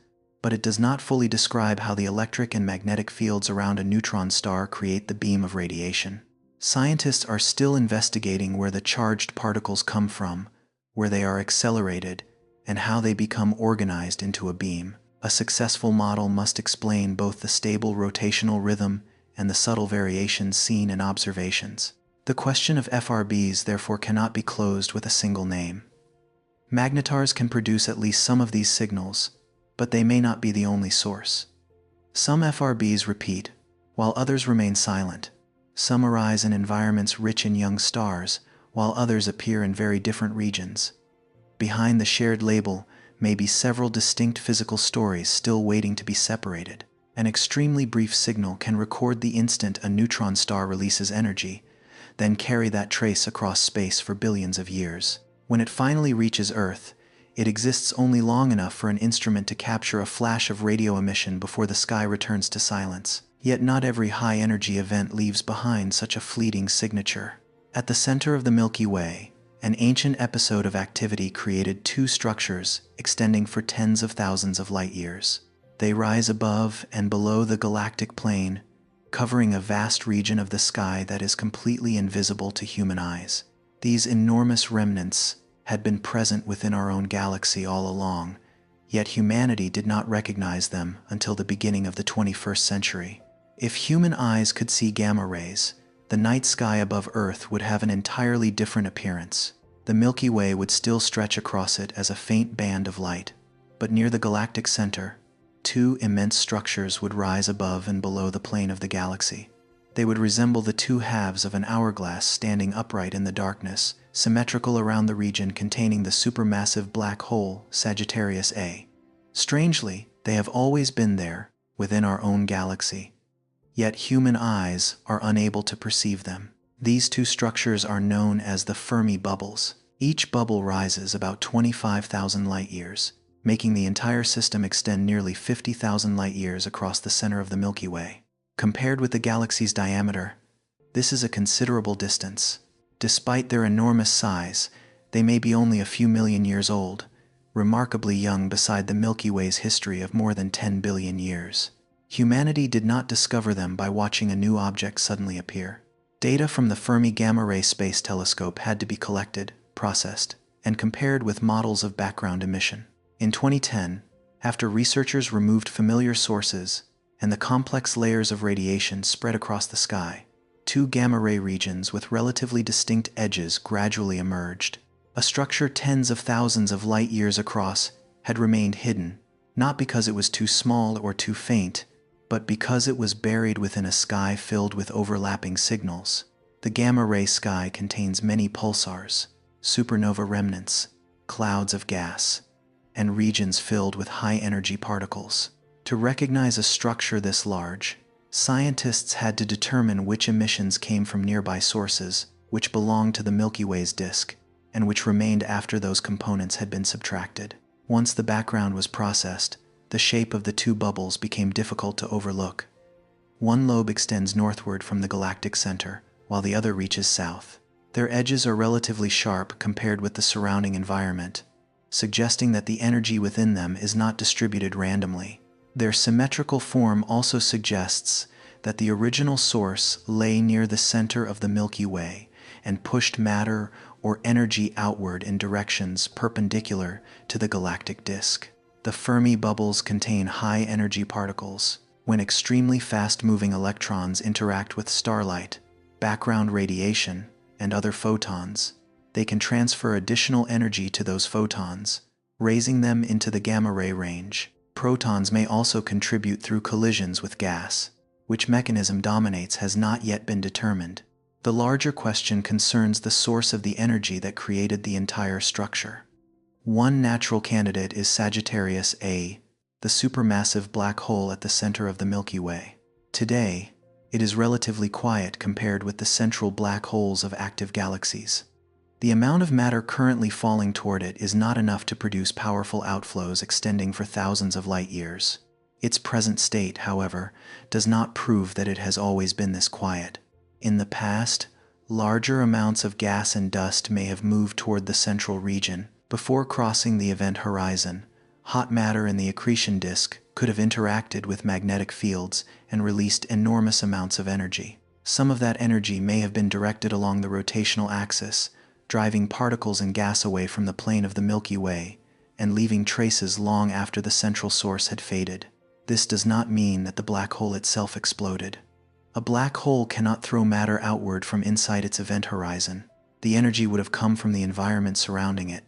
but it does not fully describe how the electric and magnetic fields around a neutron star create the beam of radiation. Scientists are still investigating where the charged particles come from, where they are accelerated, and how they become organized into a beam. A successful model must explain both the stable rotational rhythm and the subtle variations seen in observations. The question of FRBs therefore cannot be closed with a single name. Magnetars can produce at least some of these signals, but they may not be the only source. Some FRBs repeat, while others remain silent. Some arise in environments rich in young stars, while others appear in very different regions. Behind the shared label may be several distinct physical stories still waiting to be separated. An extremely brief signal can record the instant a neutron star releases energy, then carry that trace across space for billions of years. When it finally reaches Earth, it exists only long enough for an instrument to capture a flash of radio emission before the sky returns to silence. Yet not every high-energy event leaves behind such a fleeting signature. At the center of the Milky Way, an ancient episode of activity created two structures extending for tens of thousands of light years. They rise above and below the galactic plane, covering a vast region of the sky that is completely invisible to human eyes. These enormous remnants had been present within our own galaxy all along, yet humanity did not recognize them until the beginning of the 21st century. If human eyes could see gamma rays, the night sky above Earth would have an entirely different appearance. The Milky Way would still stretch across it as a faint band of light, but near the galactic center, two immense structures would rise above and below the plane of the galaxy. They would resemble the two halves of an hourglass standing upright in the darkness, symmetrical around the region containing the supermassive black hole Sagittarius A. Strangely, they have always been there, within our own galaxy. Yet human eyes are unable to perceive them. These two structures are known as the Fermi Bubbles. Each bubble rises about 25,000 light-years, making the entire system extend nearly 50,000 light-years across the center of the Milky Way. Compared with the galaxy's diameter, this is a considerable distance. Despite their enormous size, they may be only a few million years old, remarkably young beside the Milky Way's history of more than 10 billion years. Humanity did not discover them by watching a new object suddenly appear. Data from the Fermi Gamma Ray Space Telescope had to be collected, processed, and compared with models of background emission. In 2010, after researchers removed familiar sources and the complex layers of radiation spread across the sky, two gamma-ray regions with relatively distinct edges gradually emerged. A structure tens of thousands of light-years across had remained hidden, not because it was too small or too faint, but because it was buried within a sky filled with overlapping signals. The gamma-ray sky contains many pulsars, supernova remnants, clouds of gas, and regions filled with high-energy particles. To recognize a structure this large, scientists had to determine which emissions came from nearby sources, which belonged to the Milky Way's disk, and which remained after those components had been subtracted. Once the background was processed, the shape of the two bubbles became difficult to overlook. One lobe extends northward from the galactic center, while the other reaches south. Their edges are relatively sharp compared with the surrounding environment, suggesting that the energy within them is not distributed randomly. Their symmetrical form also suggests that the original source lay near the center of the Milky Way and pushed matter or energy outward in directions perpendicular to the galactic disk. The Fermi bubbles contain high-energy particles. When extremely fast-moving electrons interact with starlight, background radiation, and other photons, they can transfer additional energy to those photons, raising them into the gamma-ray range. Protons may also contribute through collisions with gas. Which mechanism dominates has not yet been determined. The larger question concerns the source of the energy that created the entire structure. One natural candidate is Sagittarius A, the supermassive black hole at the center of the Milky Way. Today, it is relatively quiet compared with the central black holes of active galaxies. The amount of matter currently falling toward it is not enough to produce powerful outflows extending for thousands of light years. Its present state, however, does not prove that it has always been this quiet. In the past, larger amounts of gas and dust may have moved toward the central region. Before crossing the event horizon, hot matter in the accretion disk could have interacted with magnetic fields and released enormous amounts of energy. Some of that energy may have been directed along the rotational axis, driving particles and gas away from the plane of the Milky Way and leaving traces long after the central source had faded. This does not mean that the black hole itself exploded. A black hole cannot throw matter outward from inside its event horizon. The energy would have come from the environment surrounding it,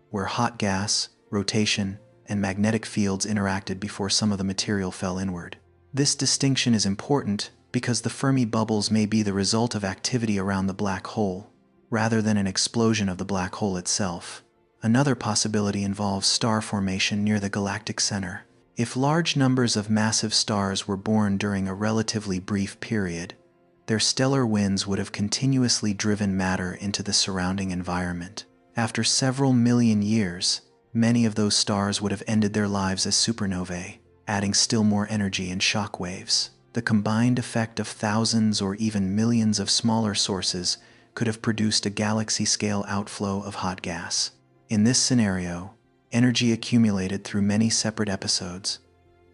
where hot gas, rotation, and magnetic fields interacted before some of the material fell inward. This distinction is important because the Fermi bubbles may be the result of activity around the black hole, rather than an explosion of the black hole itself. Another possibility involves star formation near the galactic center. If large numbers of massive stars were born during a relatively brief period, their stellar winds would have continuously driven matter into the surrounding environment. After several million years, many of those stars would have ended their lives as supernovae, adding still more energy and shock waves. The combined effect of thousands or even millions of smaller sources could have produced a galaxy-scale outflow of hot gas. In this scenario, energy accumulated through many separate episodes.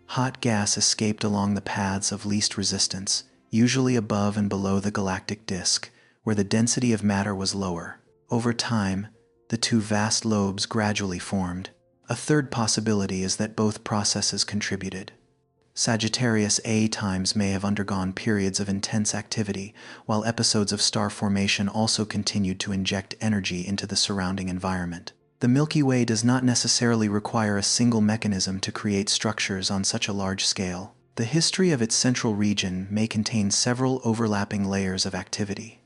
Hot gas escaped along the paths of least resistance, usually above and below the galactic disk, where the density of matter was lower. Over time, the two vast lobes gradually formed. A third possibility is that both processes contributed. Sagittarius A times may have undergone periods of intense activity, while episodes of star formation also continued to inject energy into the surrounding environment. The Milky Way does not necessarily require a single mechanism to create structures on such a large scale. The history of its central region may contain several overlapping layers of activity,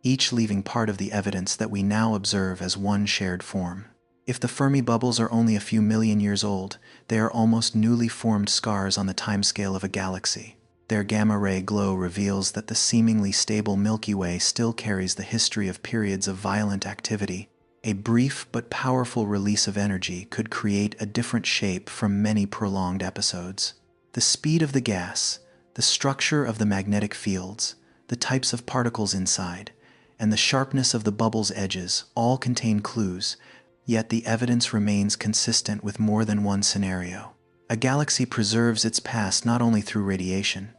each leaving part of the evidence that we now observe as one shared form. If the Fermi bubbles are only a few million years old, they are almost newly formed scars on the timescale of a galaxy. Their gamma-ray glow reveals that the seemingly stable Milky Way still carries the history of periods of violent activity. A brief but powerful release of energy could create a different shape from many prolonged episodes. The speed of the gas, the structure of the magnetic fields, the types of particles inside, and the sharpness of the bubble's edges all contain clues, yet the evidence remains consistent with more than one scenario. A galaxy preserves its past not only through radiation.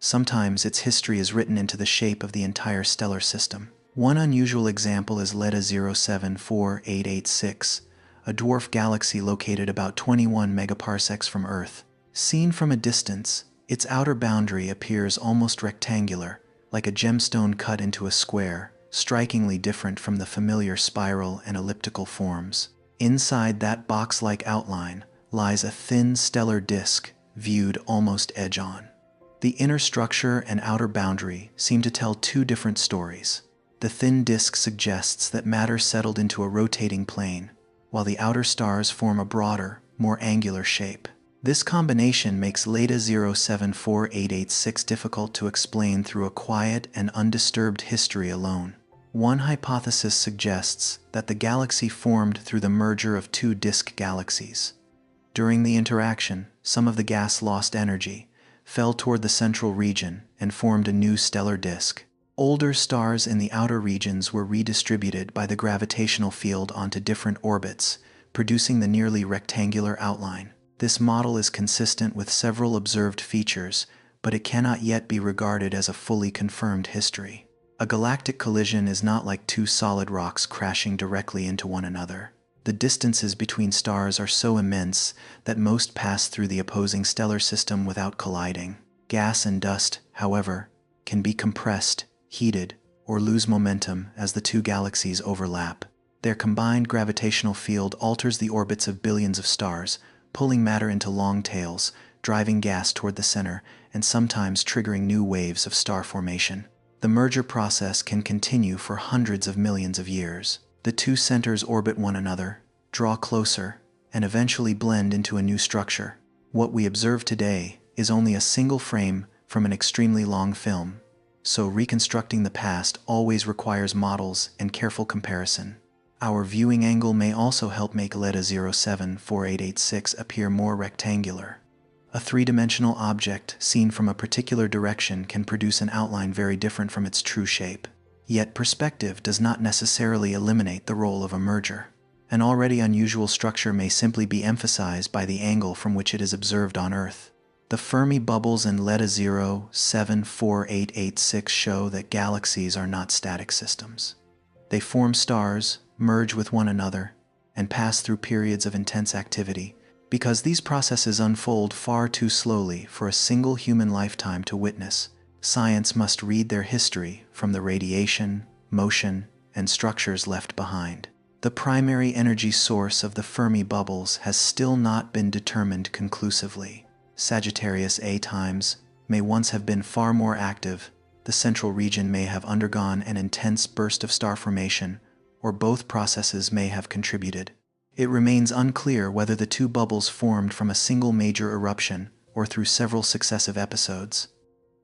Sometimes its history is written into the shape of the entire stellar system. One unusual example is Leda 074886, a dwarf galaxy located about 21 megaparsecs from Earth. Seen from a distance, its outer boundary appears almost rectangular, like a gemstone cut into a square, strikingly different from the familiar spiral and elliptical forms. Inside that box-like outline lies a thin stellar disk viewed almost edge-on. The inner structure and outer boundary seem to tell two different stories. The thin disk suggests that matter settled into a rotating plane, while the outer stars form a broader, more angular shape. This combination makes Leda 074886 difficult to explain through a quiet and undisturbed history alone. One hypothesis suggests that the galaxy formed through the merger of two disk galaxies. During the interaction, some of the gas lost energy, fell toward the central region, and formed a new stellar disk. Older stars in the outer regions were redistributed by the gravitational field onto different orbits, producing the nearly rectangular outline. This model is consistent with several observed features, but it cannot yet be regarded as a fully confirmed history. A galactic collision is not like two solid rocks crashing directly into one another. The distances between stars are so immense that most pass through the opposing stellar system without colliding. Gas and dust, however, can be compressed, heated, or lose momentum as the two galaxies overlap. Their combined gravitational field alters the orbits of billions of stars, pulling matter into long tails, driving gas toward the center, and sometimes triggering new waves of star formation. The merger process can continue for hundreds of millions of years. The two centers orbit one another, draw closer, and eventually blend into a new structure. What we observe today is only a single frame from an extremely long film, so reconstructing the past always requires models and careful comparison. Our viewing angle may also help make Leda 074886 appear more rectangular. A three-dimensional object seen from a particular direction can produce an outline very different from its true shape. Yet perspective does not necessarily eliminate the role of a merger. An already unusual structure may simply be emphasized by the angle from which it is observed on Earth. The Fermi Bubbles in Leda 074886 show that galaxies are not static systems. They form stars, merge with one another, and pass through periods of intense activity. Because these processes unfold far too slowly for a single human lifetime to witness, science must read their history from the radiation, motion, and structures left behind. The primary energy source of the Fermi bubbles has still not been determined conclusively. Sagittarius A times may once have been far more active, the central region may have undergone an intense burst of star formation, or both processes may have contributed. It remains unclear whether the two bubbles formed from a single major eruption or through several successive episodes.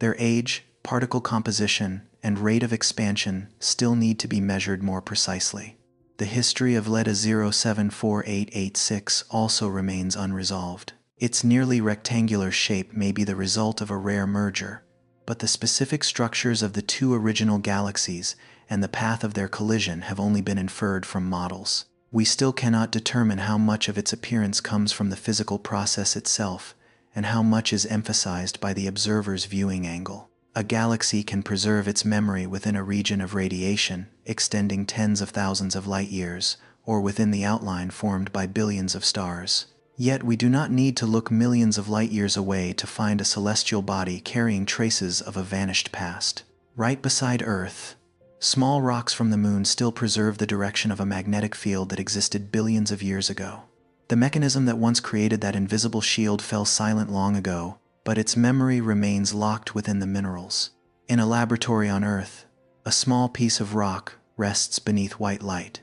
Their age, particle composition, and rate of expansion still need to be measured more precisely. The history of Leda 074886 also remains unresolved. Its nearly rectangular shape may be the result of a rare merger, but the specific structures of the two original galaxies and the path of their collision have only been inferred from models. We still cannot determine how much of its appearance comes from the physical process itself, and how much is emphasized by the observer's viewing angle. A galaxy can preserve its memory within a region of radiation, extending tens of thousands of light years, or within the outline formed by billions of stars. Yet we do not need to look millions of light years away to find a celestial body carrying traces of a vanished past. Right beside Earth, small rocks from the moon still preserve the direction of a magnetic field that existed billions of years ago. The mechanism that once created that invisible shield fell silent long ago, but its memory remains locked within the minerals. In a laboratory on Earth, a small piece of rock rests beneath white light.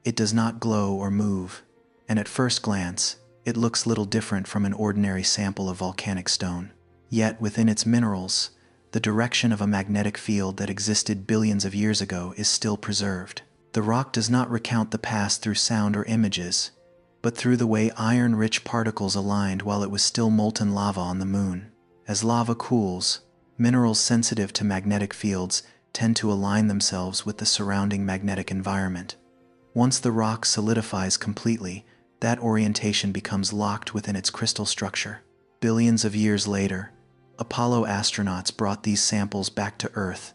It does not glow or move, and at first glance, it looks little different from an ordinary sample of volcanic stone. Yet within its minerals, the direction of a magnetic field that existed billions of years ago is still preserved. The rock does not recount the past through sound or images, but through the way iron-rich particles aligned while it was still molten lava on the moon. As lava cools, minerals sensitive to magnetic fields tend to align themselves with the surrounding magnetic environment. Once the rock solidifies completely, that orientation becomes locked within its crystal structure. Billions of years later, Apollo astronauts brought these samples back to Earth,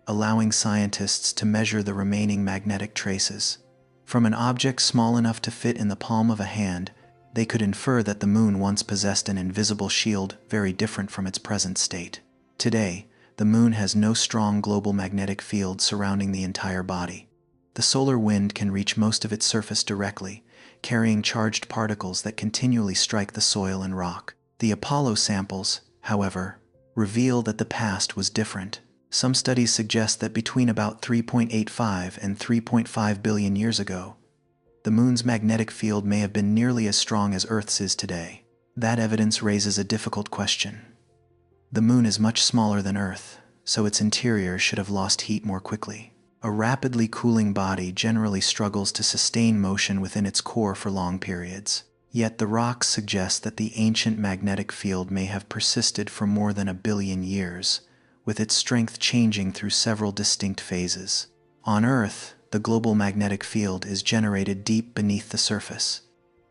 allowing scientists to measure the remaining magnetic traces. From an object small enough to fit in the palm of a hand, they could infer that the moon once possessed an invisible shield very different from its present state. Today, the moon has no strong global magnetic field surrounding the entire body. The solar wind can reach most of its surface directly, carrying charged particles that continually strike the soil and rock. The Apollo samples, however, reveal that the past was different. Some studies suggest that between about 3.85 and 3.5 billion years ago, the Moon's magnetic field may have been nearly as strong as Earth's is today. That evidence raises a difficult question. The Moon is much smaller than Earth, so its interior should have lost heat more quickly. A rapidly cooling body generally struggles to sustain motion within its core for long periods. Yet the rocks suggest that the ancient magnetic field may have persisted for more than 1 billion years, with its strength changing through several distinct phases. On Earth, the global magnetic field is generated deep beneath the surface.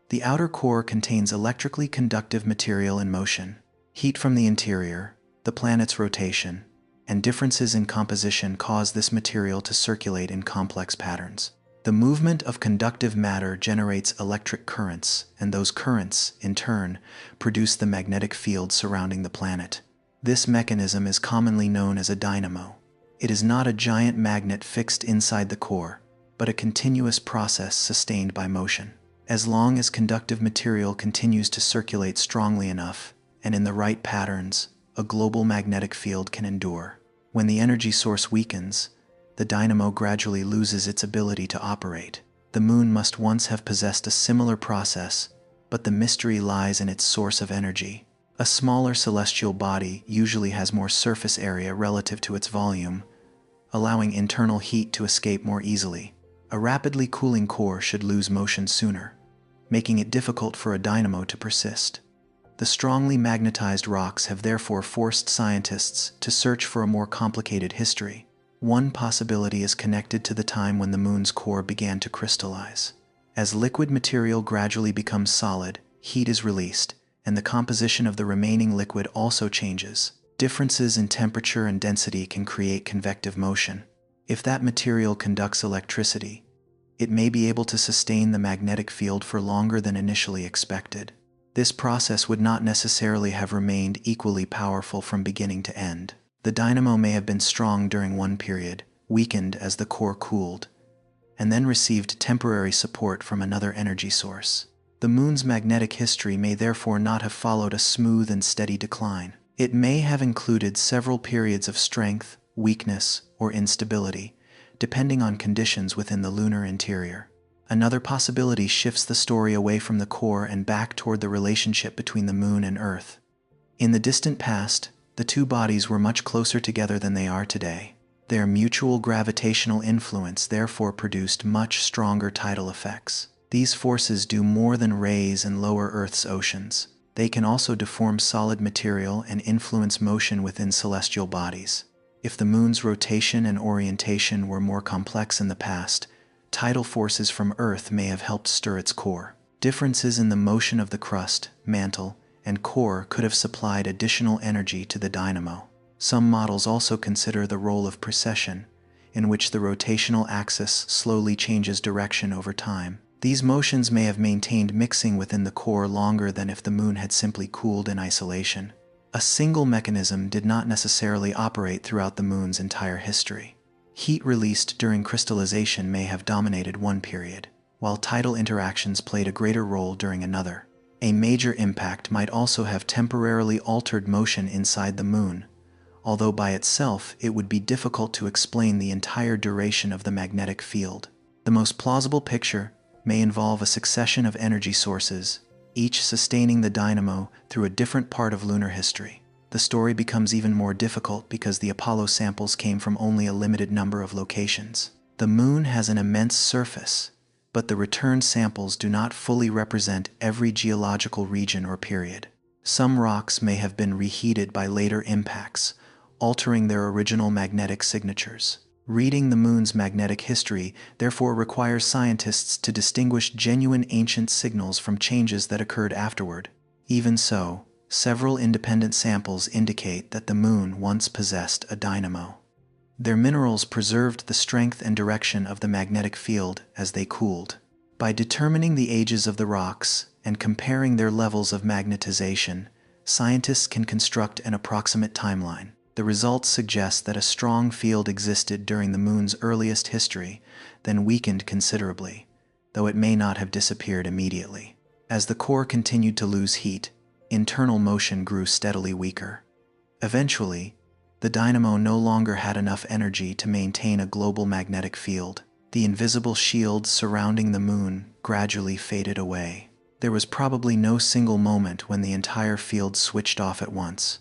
The outer core contains electrically conductive material in motion. Heat from the interior, the planet's rotation, and differences in composition cause this material to circulate in complex patterns. The movement of conductive matter generates electric currents, and those currents, in turn, produce the magnetic field surrounding the planet. This mechanism is commonly known as a dynamo. It is not a giant magnet fixed inside the core, but a continuous process sustained by motion. As long as conductive material continues to circulate strongly enough, and in the right patterns, a global magnetic field can endure. When the energy source weakens, the dynamo gradually loses its ability to operate. The Moon must once have possessed a similar process, but the mystery lies in its source of energy. A smaller celestial body usually has more surface area relative to its volume, allowing internal heat to escape more easily. A rapidly cooling core should lose motion sooner, making it difficult for a dynamo to persist. The strongly magnetized rocks have therefore forced scientists to search for a more complicated history. One possibility is connected to the time when the Moon's core began to crystallize. As liquid material gradually becomes solid, heat is released, and the composition of the remaining liquid also changes. Differences in temperature and density can create convective motion. If that material conducts electricity, it may be able to sustain the magnetic field for longer than initially expected. This process would not necessarily have remained equally powerful from beginning to end. The dynamo may have been strong during one period, weakened as the core cooled, and then received temporary support from another energy source. The Moon's magnetic history may therefore not have followed a smooth and steady decline. It may have included several periods of strength, weakness, or instability, depending on conditions within the lunar interior. Another possibility shifts the story away from the core and back toward the relationship between the Moon and Earth. In the distant past, the two bodies were much closer together than they are today. Their mutual gravitational influence therefore produced much stronger tidal effects. These forces do more than raise and lower Earth's oceans. They can also deform solid material and influence motion within celestial bodies. If the Moon's rotation and orientation were more complex in the past, tidal forces from Earth may have helped stir its core. Differences in the motion of the crust, mantle, and core could have supplied additional energy to the dynamo. Some models also consider the role of precession, in which the rotational axis slowly changes direction over time. These motions may have maintained mixing within the core longer than if the Moon had simply cooled in isolation. A single mechanism did not necessarily operate throughout the Moon's entire history. Heat released during crystallization may have dominated one period, while tidal interactions played a greater role during another. A major impact might also have temporarily altered motion inside the Moon, although by itself it would be difficult to explain the entire duration of the magnetic field. The most plausible picture may involve a succession of energy sources, each sustaining the dynamo through a different part of lunar history. The story becomes even more difficult because the Apollo samples came from only a limited number of locations. The Moon has an immense surface, but the returned samples do not fully represent every geological region or period. Some rocks may have been reheated by later impacts, altering their original magnetic signatures. Reading the Moon's magnetic history therefore requires scientists to distinguish genuine ancient signals from changes that occurred afterward. Even so, several independent samples indicate that the Moon once possessed a dynamo. Their minerals preserved the strength and direction of the magnetic field as they cooled. By determining the ages of the rocks and comparing their levels of magnetization, scientists can construct an approximate timeline. The results suggest that a strong field existed during the Moon's earliest history, then weakened considerably, though it may not have disappeared immediately. As the core continued to lose heat, internal motion grew steadily weaker. Eventually, the dynamo no longer had enough energy to maintain a global magnetic field. The invisible shield surrounding the Moon gradually faded away. There was probably no single moment when the entire field switched off at once.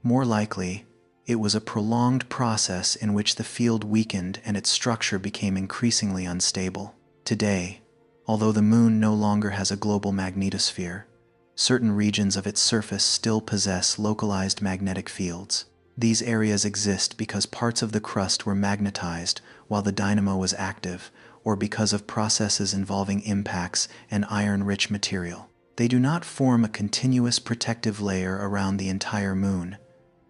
More likely, it was a prolonged process in which the field weakened and its structure became increasingly unstable. Today, although the Moon no longer has a global magnetosphere, certain regions of its surface still possess localized magnetic fields. These areas exist because parts of the crust were magnetized while the dynamo was active, or because of processes involving impacts and iron-rich material. They do not form a continuous protective layer around the entire Moon,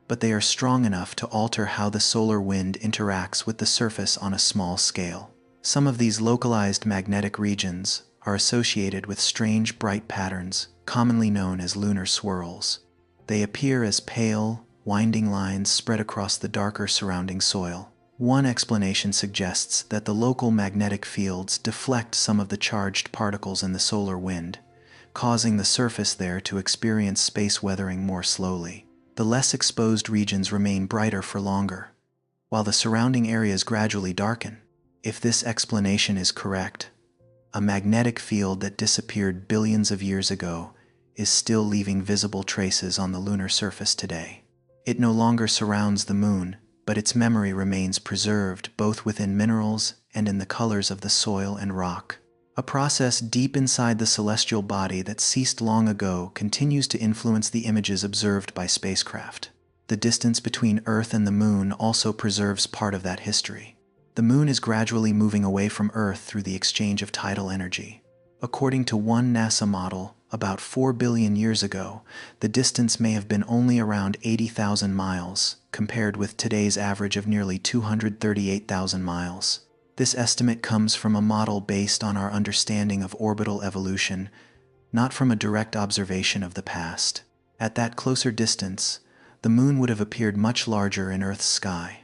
but they are strong enough to alter how the solar wind interacts with the surface on a small scale. Some of these localized magnetic regions are associated with strange bright patterns, commonly known as lunar swirls. They appear as pale, winding lines spread across the darker surrounding soil. One explanation suggests that the local magnetic fields deflect some of the charged particles in the solar wind, causing the surface there to experience space weathering more slowly. The less exposed regions remain brighter for longer, while the surrounding areas gradually darken. If this explanation is correct, a magnetic field that disappeared billions of years ago is still leaving visible traces on the lunar surface today. It no longer surrounds the Moon, but its memory remains preserved both within minerals and in the colors of the soil and rock. A process deep inside the celestial body that ceased long ago continues to influence the images observed by spacecraft. The distance between Earth and the Moon also preserves part of that history. The Moon is gradually moving away from Earth through the exchange of tidal energy. According to one NASA model, about 4 billion years ago, the distance may have been only around 80,000 miles, compared with today's average of nearly 238,000 miles. This estimate comes from a model based on our understanding of orbital evolution, not from a direct observation of the past. At that closer distance, the Moon would have appeared much larger in Earth's sky.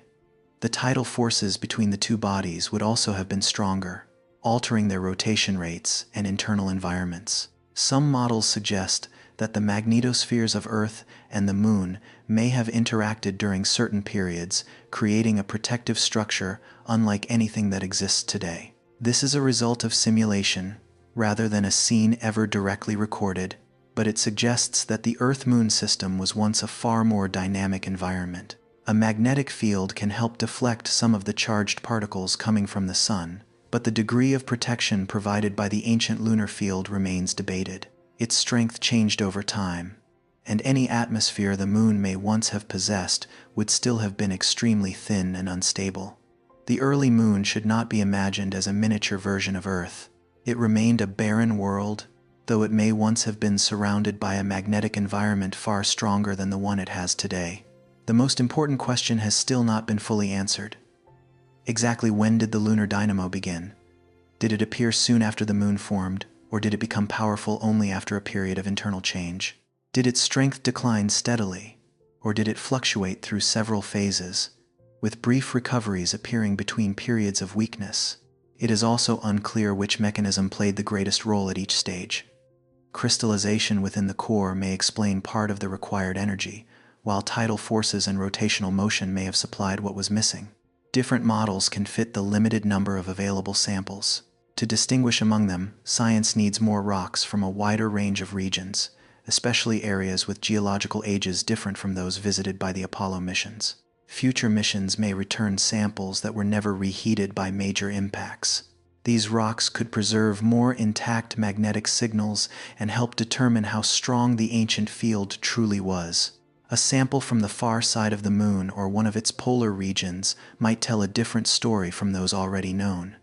The tidal forces between the two bodies would also have been stronger, altering their rotation rates and internal environments. Some models suggest that the magnetospheres of Earth and the Moon may have interacted during certain periods, creating a protective structure unlike anything that exists today. This is a result of simulation, rather than a scene ever directly recorded, but it suggests that the Earth-Moon system was once a far more dynamic environment. A magnetic field can help deflect some of the charged particles coming from the Sun, but the degree of protection provided by the ancient lunar field remains debated. Its strength changed over time, and any atmosphere the Moon may once have possessed would still have been extremely thin and unstable. The early Moon should not be imagined as a miniature version of Earth. It remained a barren world, though it may once have been surrounded by a magnetic environment far stronger than the one it has today. The most important question has still not been fully answered. Exactly when did the lunar dynamo begin? Did it appear soon after the Moon formed, or did it become powerful only after a period of internal change? Did its strength decline steadily, or did it fluctuate through several phases, with brief recoveries appearing between periods of weakness? It is also unclear which mechanism played the greatest role at each stage. Crystallization within the core may explain part of the required energy, while tidal forces and rotational motion may have supplied what was missing. Different models can fit the limited number of available samples. To distinguish among them, science needs more rocks from a wider range of regions, especially areas with geological ages different from those visited by the Apollo missions. Future missions may return samples that were never reheated by major impacts. These rocks could preserve more intact magnetic signals and help determine how strong the ancient field truly was. A sample from the far side of the Moon or one of its polar regions might tell a different story from those already known.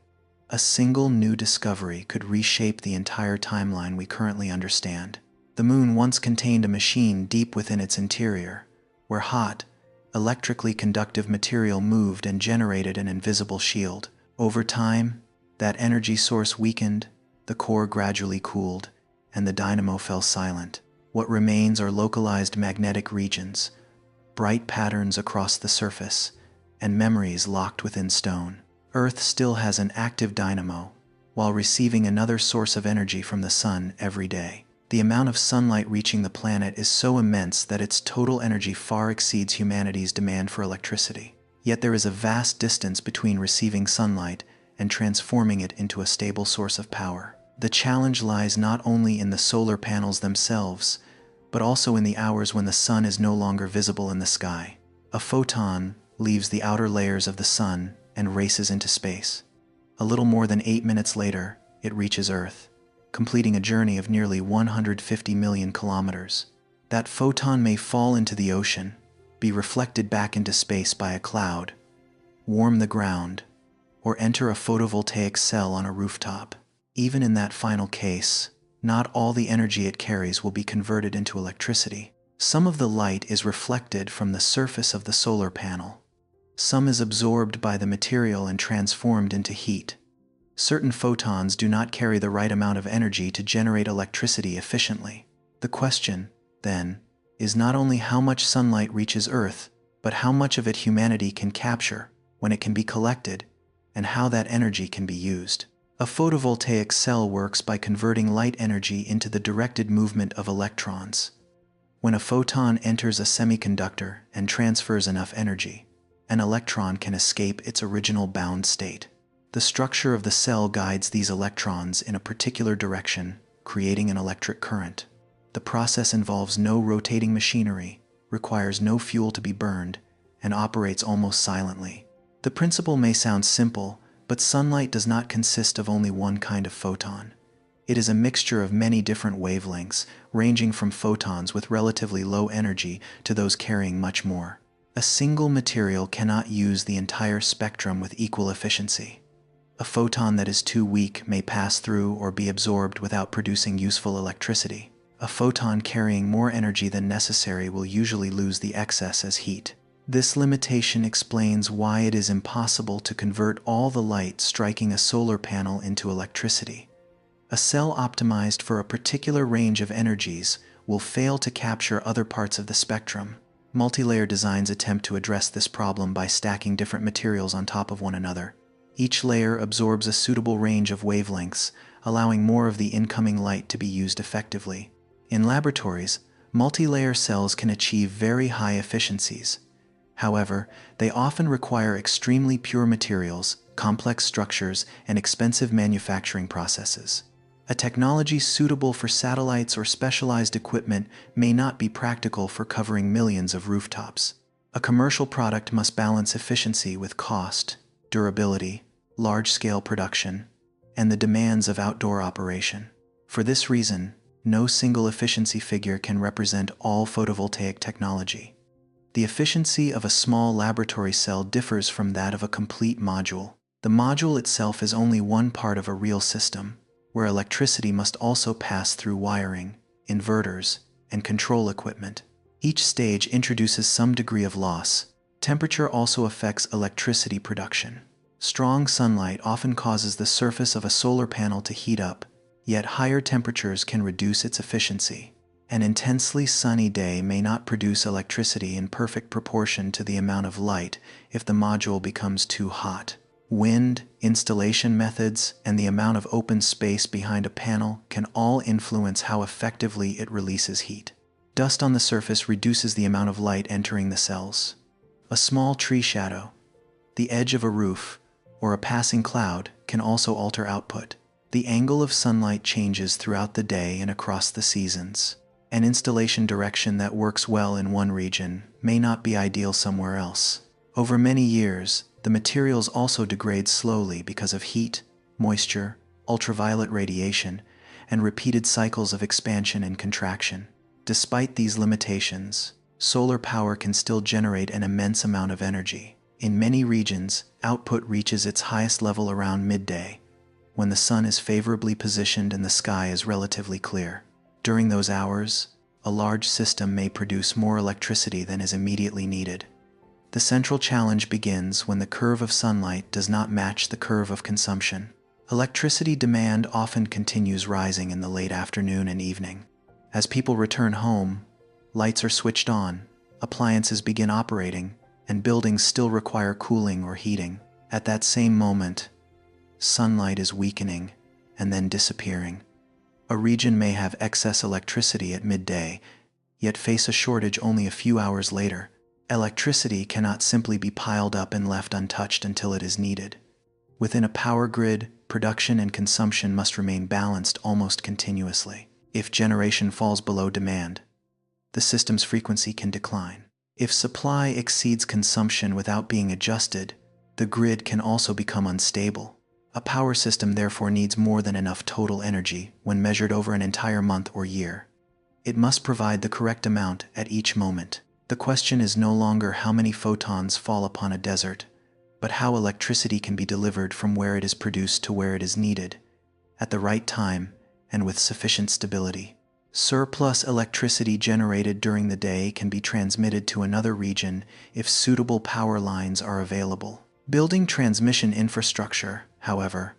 A single new discovery could reshape the entire timeline we currently understand. The Moon once contained a machine deep within its interior, where hot, electrically conductive material moved and generated an invisible shield. Over time, that energy source weakened, the core gradually cooled, and the dynamo fell silent. What remains are localized magnetic regions, bright patterns across the surface, and memories locked within stone. Earth still has an active dynamo, while receiving another source of energy from the sun every day. The amount of sunlight reaching the planet is so immense that its total energy far exceeds humanity's demand for electricity. Yet there is a vast distance between receiving sunlight and transforming it into a stable source of power. The challenge lies not only in the solar panels themselves, but also in the hours when the sun is no longer visible in the sky. A photon leaves the outer layers of the sun and races into space. A little more than 8 minutes later, it reaches Earth, completing a journey of nearly 150 million kilometers. That photon may fall into the ocean, be reflected back into space by a cloud, warm the ground, or enter a photovoltaic cell on a rooftop. Even in that final case, not all the energy it carries will be converted into electricity. Some of the light is reflected from the surface of the solar panel. Some is absorbed by the material and transformed into heat. Certain photons do not carry the right amount of energy to generate electricity efficiently. The question, then, is not only how much sunlight reaches Earth, but how much of it humanity can capture, when it can be collected, and how that energy can be used. A photovoltaic cell works by converting light energy into the directed movement of electrons. When a photon enters a semiconductor and transfers enough energy, an electron can escape its original bound state. The structure of the cell guides these electrons in a particular direction, creating an electric current. The process involves no rotating machinery, requires no fuel to be burned, and operates almost silently. The principle may sound simple, but sunlight does not consist of only one kind of photon. It is a mixture of many different wavelengths, ranging from photons with relatively low energy to those carrying much more. A single material cannot use the entire spectrum with equal efficiency. A photon that is too weak may pass through or be absorbed without producing useful electricity. A photon carrying more energy than necessary will usually lose the excess as heat. This limitation explains why it is impossible to convert all the light striking a solar panel into electricity. A cell optimized for a particular range of energies will fail to capture other parts of the spectrum. Multilayer designs attempt to address this problem by stacking different materials on top of one another. Each layer absorbs a suitable range of wavelengths, allowing more of the incoming light to be used effectively. In laboratories, multi-layer cells can achieve very high efficiencies. However, they often require extremely pure materials, complex structures, and expensive manufacturing processes. A technology suitable for satellites or specialized equipment may not be practical for covering millions of rooftops. A commercial product must balance efficiency with cost, durability, large-scale production, and the demands of outdoor operation. For this reason, no single efficiency figure can represent all photovoltaic technology. The efficiency of a small laboratory cell differs from that of a complete module. The module itself is only one part of a real system, where electricity must also pass through wiring, inverters, and control equipment. Each stage introduces some degree of loss. Temperature also affects electricity production. Strong sunlight often causes the surface of a solar panel to heat up, yet higher temperatures can reduce its efficiency. An intensely sunny day may not produce electricity in perfect proportion to the amount of light if the module becomes too hot. Wind, installation methods, and the amount of open space behind a panel can all influence how effectively it releases heat. Dust on the surface reduces the amount of light entering the cells. A small tree shadow, the edge of a roof, or a passing cloud can also alter output. The angle of sunlight changes throughout the day and across the seasons. An installation direction that works well in one region may not be ideal somewhere else. Over many years, the materials also degrade slowly because of heat, moisture, ultraviolet radiation, and repeated cycles of expansion and contraction. Despite these limitations, solar power can still generate an immense amount of energy. In many regions, output reaches its highest level around midday, when the sun is favorably positioned and the sky is relatively clear. During those hours, a large system may produce more electricity than is immediately needed. The central challenge begins when the curve of sunlight does not match the curve of consumption. Electricity demand often continues rising in the late afternoon and evening. As people return home, lights are switched on, appliances begin operating, and buildings still require cooling or heating. At that same moment, sunlight is weakening and then disappearing. A region may have excess electricity at midday, yet face a shortage only a few hours later. Electricity cannot simply be piled up and left untouched until it is needed. Within a power grid, production and consumption must remain balanced almost continuously. If generation falls below demand, the system's frequency can decline. If supply exceeds consumption without being adjusted, the grid can also become unstable. A power system therefore needs more than enough total energy when measured over an entire month or year. It must provide the correct amount at each moment. The question is no longer how many photons fall upon a desert, but how electricity can be delivered from where it is produced to where it is needed, at the right time and with sufficient stability. Surplus electricity generated during the day can be transmitted to another region if suitable power lines are available. Building transmission infrastructure, however,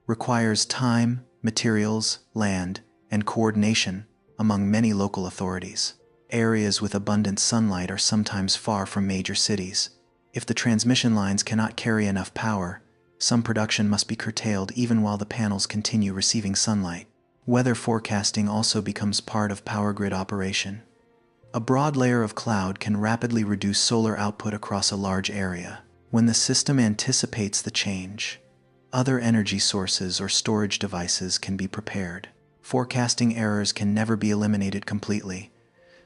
requires time, materials, land, and coordination among many local authorities. Areas with abundant sunlight are sometimes far from major cities. If the transmission lines cannot carry enough power, some production must be curtailed even while the panels continue receiving sunlight. Weather forecasting also becomes part of power grid operation. A broad layer of cloud can rapidly reduce solar output across a large area. When the system anticipates the change, other energy sources or storage devices can be prepared. Forecasting errors can never be eliminated completely,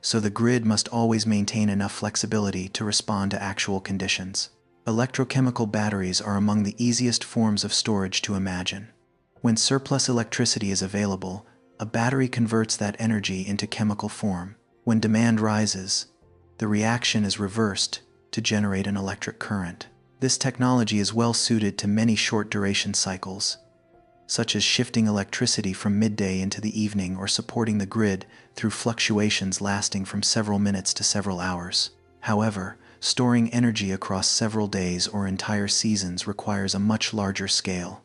so the grid must always maintain enough flexibility to respond to actual conditions. Electrochemical batteries are among the easiest forms of storage to imagine. When surplus electricity is available, a battery converts that energy into chemical form. When demand rises, the reaction is reversed to generate an electric current. This technology is well suited to many short-duration cycles, such as shifting electricity from midday into the evening or supporting the grid through fluctuations lasting from several minutes to several hours. However, storing energy across several days or entire seasons requires a much larger scale.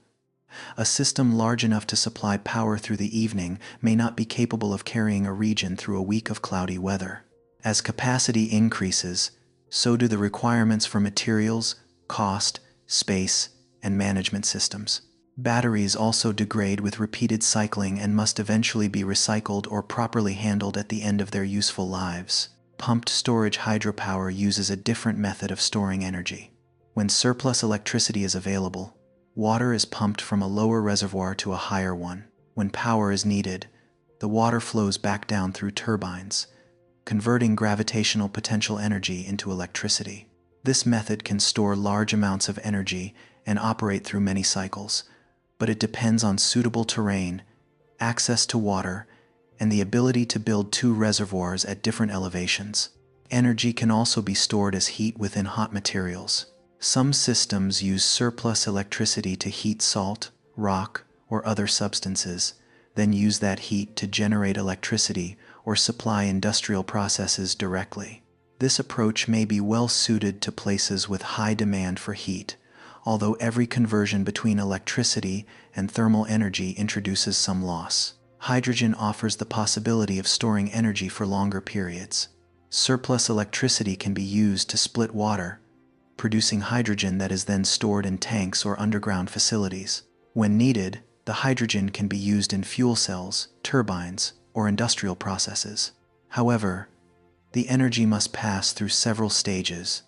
A system large enough to supply power through the evening may not be capable of carrying a region through a week of cloudy weather. As capacity increases, so do the requirements for materials, cost, space, and management systems. Batteries also degrade with repeated cycling and must eventually be recycled or properly handled at the end of their useful lives. Pumped storage hydropower uses a different method of storing energy. When surplus electricity is available, water is pumped from a lower reservoir to a higher one. When power is needed, the water flows back down through turbines, converting gravitational potential energy into electricity. This method can store large amounts of energy and operate through many cycles, but it depends on suitable terrain, access to water, and the ability to build two reservoirs at different elevations. Energy can also be stored as heat within hot materials. Some systems use surplus electricity to heat salt, rock, or other substances, then use that heat to generate electricity or supply industrial processes directly. This approach may be well suited to places with high demand for heat, although every conversion between electricity and thermal energy introduces some loss. Hydrogen offers the possibility of storing energy for longer periods. Surplus electricity can be used to split water, producing hydrogen that is then stored in tanks or underground facilities. When needed, the hydrogen can be used in fuel cells, turbines, or industrial processes. However, the energy must pass through several stages,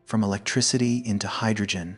from electricity into hydrogen,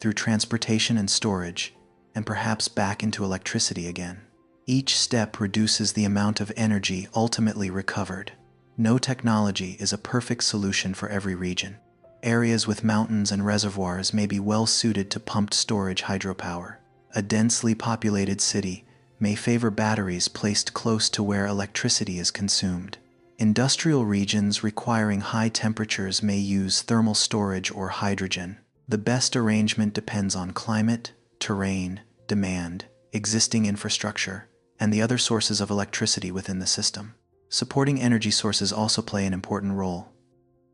through transportation and storage, and perhaps back into electricity again. Each step reduces the amount of energy ultimately recovered. No technology is a perfect solution for every region. Areas with mountains and reservoirs may be well suited to pumped storage hydropower. A densely populated city may favor batteries placed close to where electricity is consumed. Industrial regions requiring high temperatures may use thermal storage or hydrogen. The best arrangement depends on climate, terrain, demand, existing infrastructure, and the other sources of electricity within the system. Supporting energy sources also play an important role.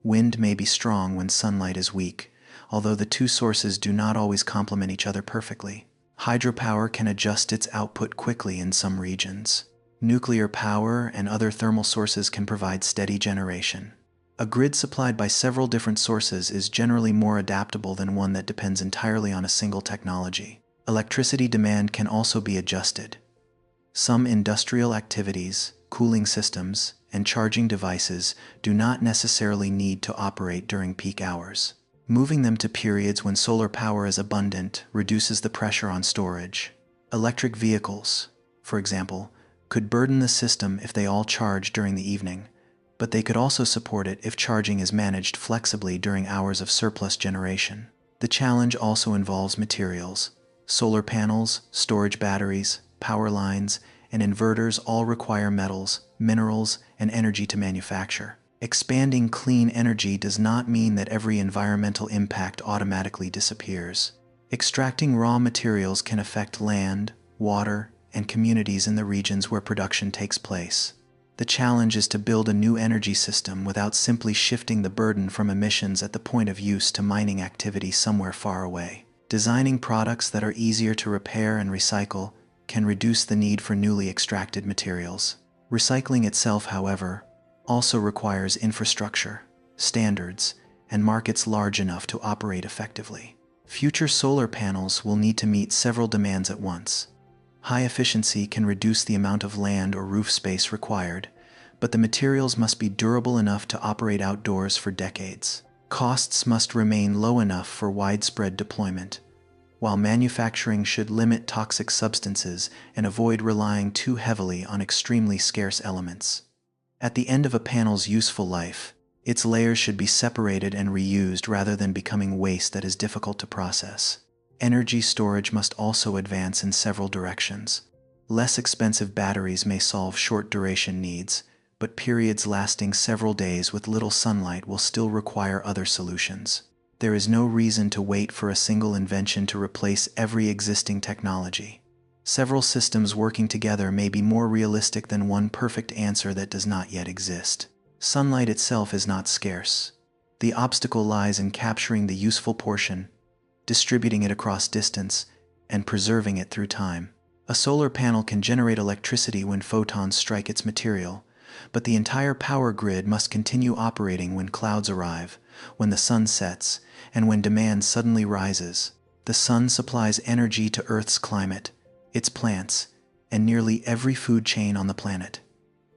Wind may be strong when sunlight is weak, although the two sources do not always complement each other perfectly. Hydropower can adjust its output quickly in some regions. Nuclear power and other thermal sources can provide steady generation. A grid supplied by several different sources is generally more adaptable than one that depends entirely on a single technology. Electricity demand can also be adjusted. Some industrial activities, cooling systems, and charging devices do not necessarily need to operate during peak hours. Moving them to periods when solar power is abundant reduces the pressure on storage. Electric vehicles, for example, could burden the system if they all charge during the evening, but they could also support it if charging is managed flexibly during hours of surplus generation. The challenge also involves materials. Solar panels, storage batteries, power lines, and inverters all require metals, minerals, and energy to manufacture. Expanding clean energy does not mean that every environmental impact automatically disappears. Extracting raw materials can affect land, water, and communities in the regions where production takes place. The challenge is to build a new energy system without simply shifting the burden from emissions at the point of use to mining activity somewhere far away. Designing products that are easier to repair and recycle can reduce the need for newly extracted materials. Recycling itself, however, also requires infrastructure, standards, and markets large enough to operate effectively. Future solar panels will need to meet several demands at once. High efficiency can reduce the amount of land or roof space required, but the materials must be durable enough to operate outdoors for decades. Costs must remain low enough for widespread deployment, while manufacturing should limit toxic substances and avoid relying too heavily on extremely scarce elements. At the end of a panel's useful life, its layers should be separated and reused rather than becoming waste that is difficult to process. Energy storage must also advance in several directions. Less expensive batteries may solve short-duration needs, but periods lasting several days with little sunlight will still require other solutions. There is no reason to wait for a single invention to replace every existing technology. Several systems working together may be more realistic than one perfect answer that does not yet exist. Sunlight itself is not scarce. The obstacle lies in capturing the useful portion, distributing it across distance, and preserving it through time. A solar panel can generate electricity when photons strike its material, but the entire power grid must continue operating when clouds arrive, when the sun sets, and when demand suddenly rises. The sun supplies energy to Earth's climate, its plants, and nearly every food chain on the planet.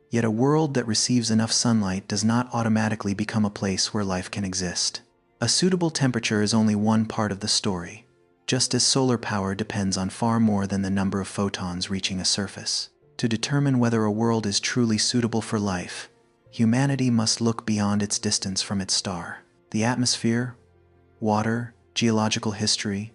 Yet a world that receives enough sunlight does not automatically become a place where life can exist. A suitable temperature is only one part of the story, just as solar power depends on far more than the number of photons reaching a surface. To determine whether a world is truly suitable for life, humanity must look beyond its distance from its star. The atmosphere, water, geological history,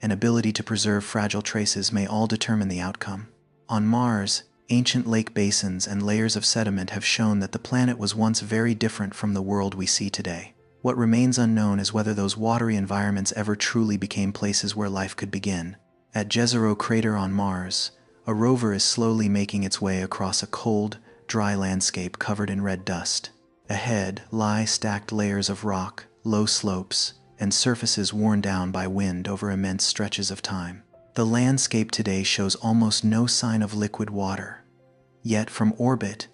and ability to preserve fragile traces may all determine the outcome. On Mars, ancient lake basins and layers of sediment have shown that the planet was once very different from the world we see today. What remains unknown is whether those watery environments ever truly became places where life could begin. At Jezero Crater on Mars, a rover is slowly making its way across a cold, dry landscape covered in red dust. Ahead lie stacked layers of rock, low slopes, and surfaces worn down by wind over immense stretches of time. The landscape today shows almost no sign of liquid water. Yet from orbit,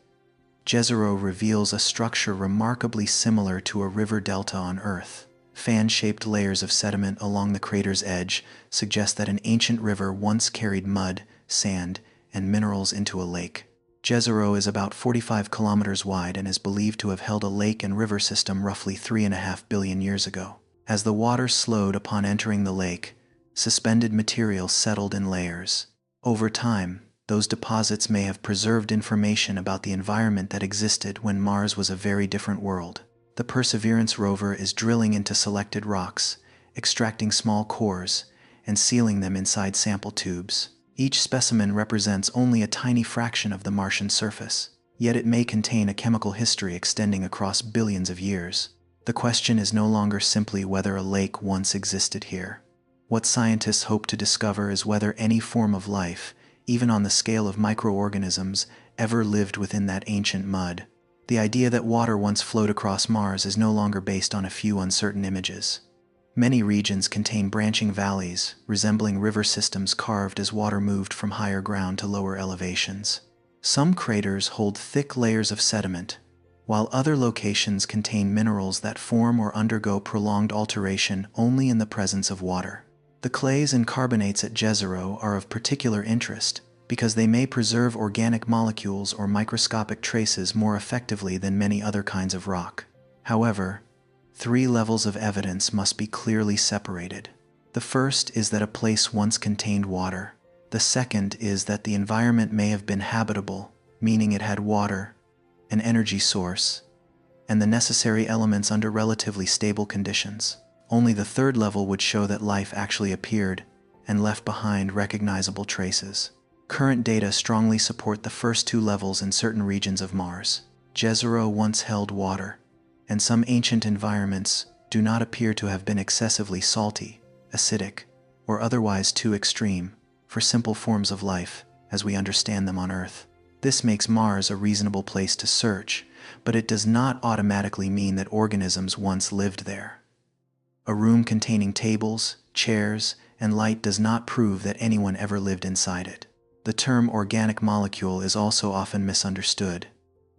Jezero reveals a structure remarkably similar to a river delta on Earth. Fan-shaped layers of sediment along the crater's edge suggest that an ancient river once carried mud, sand, and minerals into a lake. Jezero is about 45 kilometers wide and is believed to have held a lake and river system roughly 3.5 billion years ago. As the water slowed upon entering the lake, suspended material settled in layers. Over time, those deposits may have preserved information about the environment that existed when Mars was a very different world. The Perseverance rover is drilling into selected rocks, extracting small cores, and sealing them inside sample tubes. Each specimen represents only a tiny fraction of the Martian surface, yet it may contain a chemical history extending across billions of years. The question is no longer simply whether a lake once existed here. What scientists hope to discover is whether any form of life, even on the scale of microorganisms, ever lived within that ancient mud. The idea that water once flowed across Mars is no longer based on a few uncertain images. Many regions contain branching valleys, resembling river systems carved as water moved from higher ground to lower elevations. Some craters hold thick layers of sediment, while other locations contain minerals that form or undergo prolonged alteration only in the presence of water. The clays and carbonates at Jezero are of particular interest because they may preserve organic molecules or microscopic traces more effectively than many other kinds of rock. However, 3 levels of evidence must be clearly separated. The first is that a place once contained water. The second is that the environment may have been habitable, meaning it had water, an energy source, and the necessary elements under relatively stable conditions. Only the third level would show that life actually appeared and left behind recognizable traces. Current data strongly support the first 2 levels in certain regions of Mars. Jezero once held water, and some ancient environments do not appear to have been excessively salty, acidic, or otherwise too extreme for simple forms of life as we understand them on Earth. This makes Mars a reasonable place to search, but it does not automatically mean that organisms once lived there. A room containing tables, chairs, and light does not prove that anyone ever lived inside it. The term organic molecule is also often misunderstood.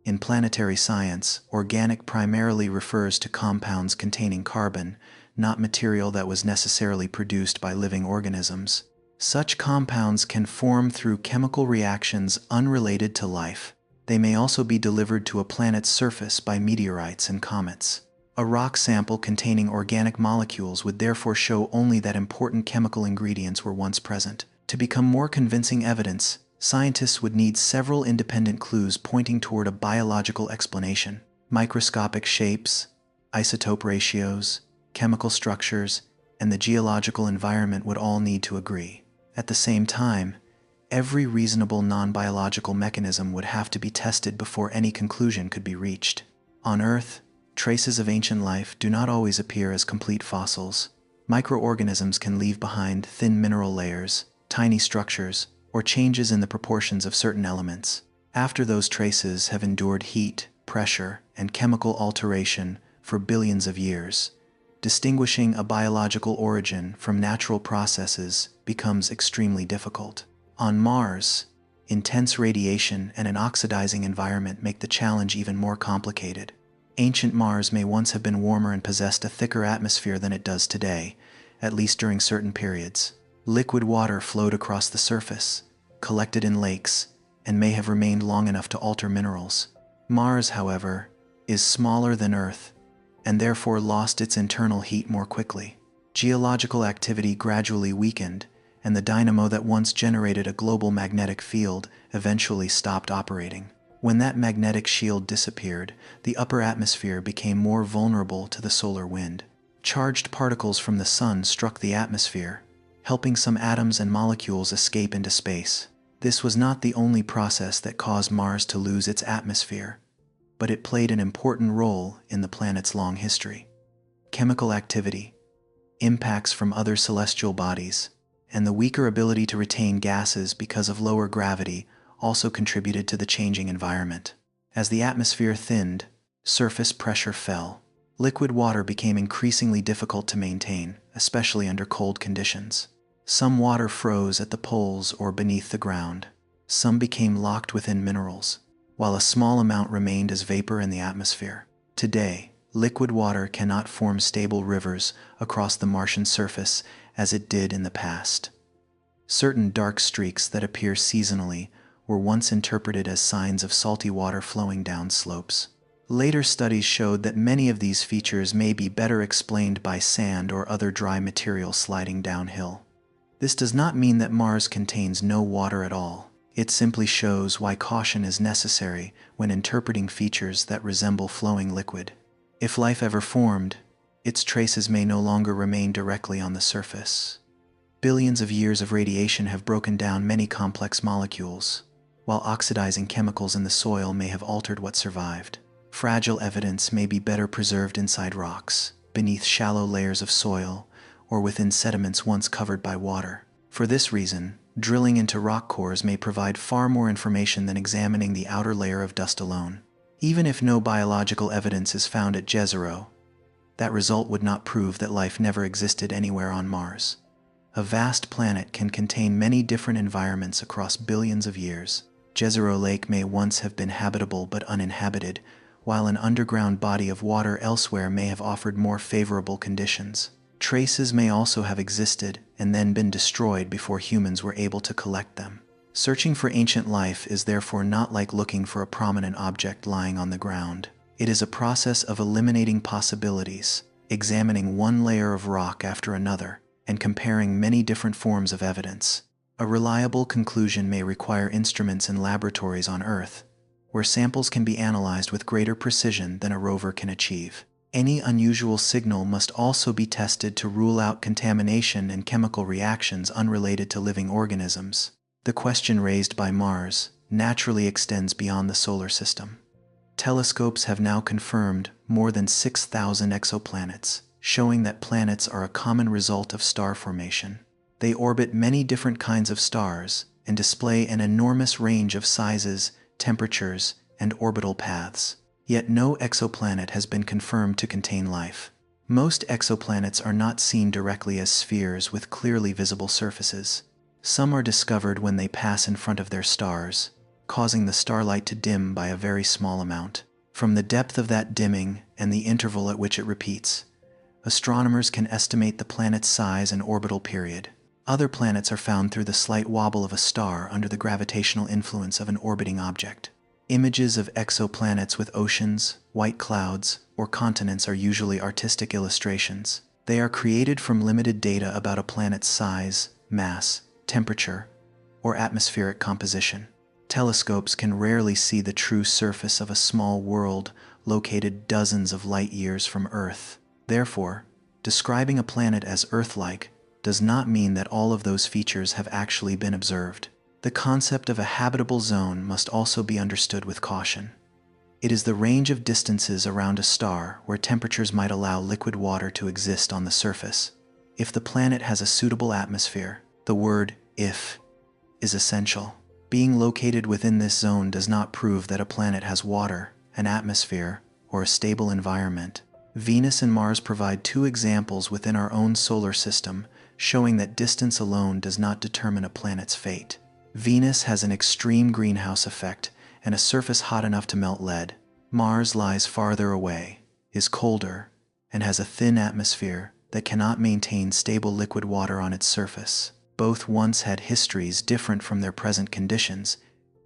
In planetary science, organic primarily refers to compounds containing carbon, not material that was necessarily produced by living organisms. Such compounds can form through chemical reactions unrelated to life. They may also be delivered to a planet's surface by meteorites and comets. A rock sample containing organic molecules would therefore show only that important chemical ingredients were once present. To become more convincing evidence, scientists would need several independent clues pointing toward a biological explanation. Microscopic shapes, isotope ratios, chemical structures, and the geological environment would all need to agree. At the same time, every reasonable non-biological mechanism would have to be tested before any conclusion could be reached. On Earth, traces of ancient life do not always appear as complete fossils. Microorganisms can leave behind thin mineral layers, tiny structures, or changes in the proportions of certain elements. After those traces have endured heat, pressure, and chemical alteration for billions of years, distinguishing a biological origin from natural processes becomes extremely difficult. On Mars, intense radiation and an oxidizing environment make the challenge even more complicated. Ancient Mars may once have been warmer and possessed a thicker atmosphere than it does today, at least during certain periods. Liquid water flowed across the surface, collected in lakes, and may have remained long enough to alter minerals. Mars, however, is smaller than Earth, and therefore lost its internal heat more quickly. Geological activity gradually weakened, and the dynamo that once generated a global magnetic field eventually stopped operating. When that magnetic shield disappeared, the upper atmosphere became more vulnerable to the solar wind. Charged particles from the sun struck the atmosphere, helping some atoms and molecules escape into space. This was not the only process that caused Mars to lose its atmosphere, but it played an important role in the planet's long history. Chemical activity, impacts from other celestial bodies, and the weaker ability to retain gases because of lower gravity also contributed to the changing environment. As the atmosphere thinned, surface pressure fell. Liquid water became increasingly difficult to maintain, especially under cold conditions. Some water froze at the poles or beneath the ground. Some became locked within minerals, while a small amount remained as vapor in the atmosphere. Today, liquid water cannot form stable rivers across the Martian surface as it did in the past. Certain dark streaks that appear seasonally were once interpreted as signs of salty water flowing down slopes. Later studies showed that many of these features may be better explained by sand or other dry material sliding downhill. This does not mean that Mars contains no water at all. It simply shows why caution is necessary when interpreting features that resemble flowing liquid. If life ever formed, its traces may no longer remain directly on the surface. Billions of years of radiation have broken down many complex molecules, while oxidizing chemicals in the soil may have altered what survived. Fragile evidence may be better preserved inside rocks, beneath shallow layers of soil, or within sediments once covered by water. For this reason, drilling into rock cores may provide far more information than examining the outer layer of dust alone. Even if no biological evidence is found at Jezero, that result would not prove that life never existed anywhere on Mars. A vast planet can contain many different environments across billions of years. Jezero Lake may once have been habitable but uninhabited, while an underground body of water elsewhere may have offered more favorable conditions. Traces may also have existed and then been destroyed before humans were able to collect them. Searching for ancient life is therefore not like looking for a prominent object lying on the ground. It is a process of eliminating possibilities, examining one layer of rock after another, and comparing many different forms of evidence. A reliable conclusion may require instruments in laboratories on Earth, where samples can be analyzed with greater precision than a rover can achieve. Any unusual signal must also be tested to rule out contamination and chemical reactions unrelated to living organisms. The question raised by Mars naturally extends beyond the solar system. Telescopes have now confirmed more than 6,000 exoplanets, showing that planets are a common result of star formation. They orbit many different kinds of stars and display an enormous range of sizes, temperatures, and orbital paths. Yet no exoplanet has been confirmed to contain life. Most exoplanets are not seen directly as spheres with clearly visible surfaces. Some are discovered when they pass in front of their stars, causing the starlight to dim by a very small amount. From the depth of that dimming and the interval at which it repeats, astronomers can estimate the planet's size and orbital period. Other planets are found through the slight wobble of a star under the gravitational influence of an orbiting object. Images of exoplanets with oceans, white clouds, or continents are usually artistic illustrations. They are created from limited data about a planet's size, mass, temperature, or atmospheric composition. Telescopes can rarely see the true surface of a small world located dozens of light years from Earth. Therefore, describing a planet as Earth-like does not mean that all of those features have actually been observed. The concept of a habitable zone must also be understood with caution. It is the range of distances around a star where temperatures might allow liquid water to exist on the surface. If the planet has a suitable atmosphere, the word "if" is essential. Being located within this zone does not prove that a planet has water, an atmosphere, or a stable environment. Venus and Mars provide two examples within our own solar system, showing that distance alone does not determine a planet's fate. Venus has an extreme greenhouse effect and a surface hot enough to melt lead. Mars lies farther away, is colder, and has a thin atmosphere that cannot maintain stable liquid water on its surface. Both once had histories different from their present conditions,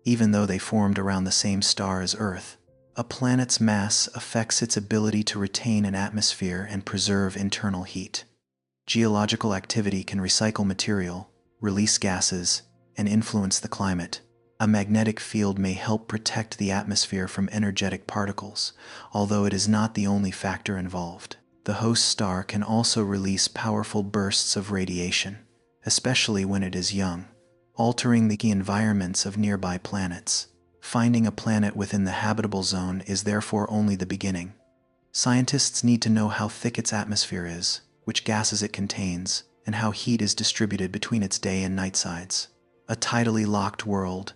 even though they formed around the same star as Earth. A planet's mass affects its ability to retain an atmosphere and preserve internal heat. Geological activity can recycle material, release gases, and influence the climate. A magnetic field may help protect the atmosphere from energetic particles, although it is not the only factor involved. The host star can also release powerful bursts of radiation, especially when it is young, altering the environments of nearby planets. Finding a planet within the habitable zone is therefore only the beginning. Scientists need to know how thick its atmosphere is, which gases it contains, and how heat is distributed between its day and night sides. A tidally locked world,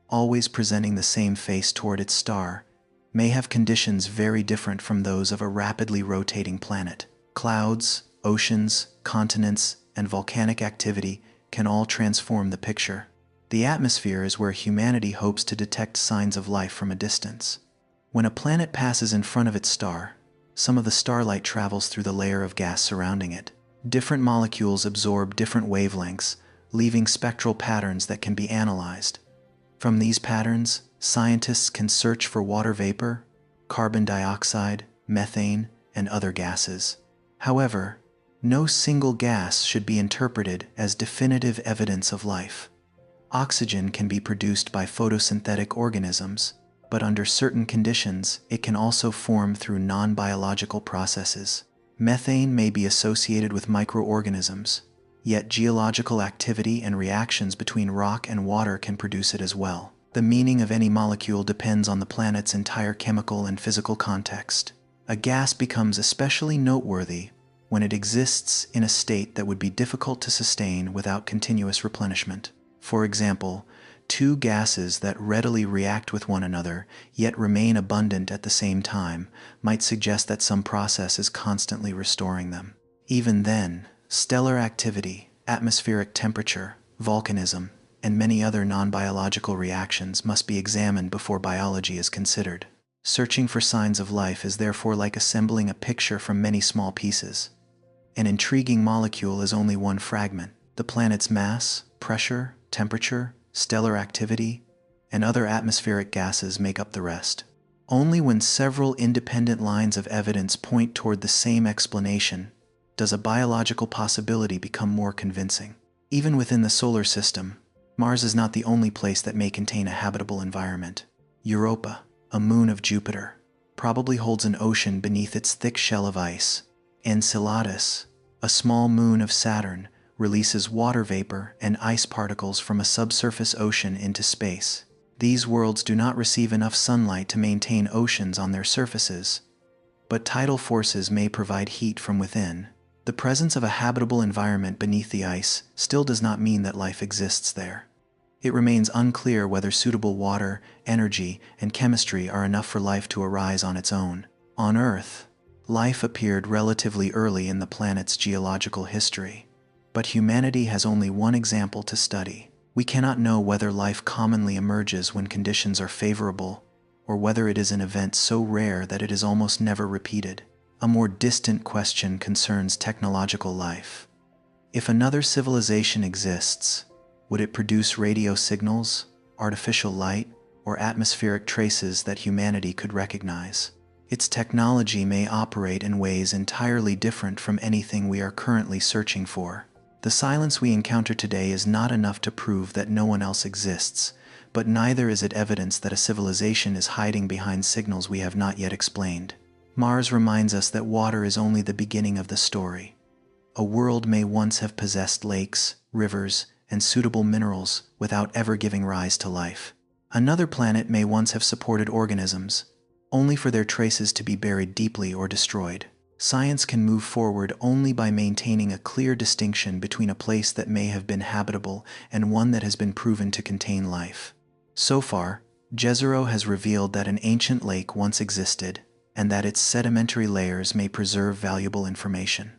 always presenting the same face toward its star, may have conditions very different from those of a rapidly rotating planet. Clouds, oceans, continents, and volcanic activity can all transform the picture. The atmosphere is where humanity hopes to detect signs of life from a distance. When a planet passes in front of its star, some of the starlight travels through the layer of gas surrounding it. Different molecules absorb different wavelengths, leaving spectral patterns that can be analyzed. From these patterns, scientists can search for water vapor, carbon dioxide, methane, and other gases. However, no single gas should be interpreted as definitive evidence of life. Oxygen can be produced by photosynthetic organisms, but under certain conditions, it can also form through non-biological processes. Methane may be associated with microorganisms, yet geological activity and reactions between rock and water can produce it as well. The meaning of any molecule depends on the planet's entire chemical and physical context. A gas becomes especially noteworthy when it exists in a state that would be difficult to sustain without continuous replenishment. For example, two gases that readily react with one another, yet remain abundant at the same time, might suggest that some process is constantly restoring them. Even then, stellar activity, atmospheric temperature, volcanism, and many other non-biological reactions must be examined before biology is considered. Searching for signs of life is therefore like assembling a picture from many small pieces. An intriguing molecule is only one fragment. The planet's mass, pressure, temperature, stellar activity, and other atmospheric gases make up the rest. Only when several independent lines of evidence point toward the same explanation does a biological possibility become more convincing. Even within the solar system, Mars is not the only place that may contain a habitable environment. Europa, a moon of Jupiter, probably holds an ocean beneath its thick shell of ice. Enceladus, a small moon of Saturn, releases water vapor and ice particles from a subsurface ocean into space. These worlds do not receive enough sunlight to maintain oceans on their surfaces, but tidal forces may provide heat from within. The presence of a habitable environment beneath the ice still does not mean that life exists there. It remains unclear whether suitable water, energy, and chemistry are enough for life to arise on its own. On Earth, life appeared relatively early in the planet's geological history, but humanity has only one example to study. We cannot know whether life commonly emerges when conditions are favorable, or whether it is an event so rare that it is almost never repeated. A more distant question concerns technological life. If another civilization exists, would it produce radio signals, artificial light, or atmospheric traces that humanity could recognize? Its technology may operate in ways entirely different from anything we are currently searching for. The silence we encounter today is not enough to prove that no one else exists, but neither is it evidence that a civilization is hiding behind signals we have not yet explained. Mars reminds us that water is only the beginning of the story. A world may once have possessed lakes, rivers, and suitable minerals without ever giving rise to life. Another planet may once have supported organisms, only for their traces to be buried deeply or destroyed. Science can move forward only by maintaining a clear distinction between a place that may have been habitable and one that has been proven to contain life. So far, Jezero has revealed that an ancient lake once existed, and that its sedimentary layers may preserve valuable information.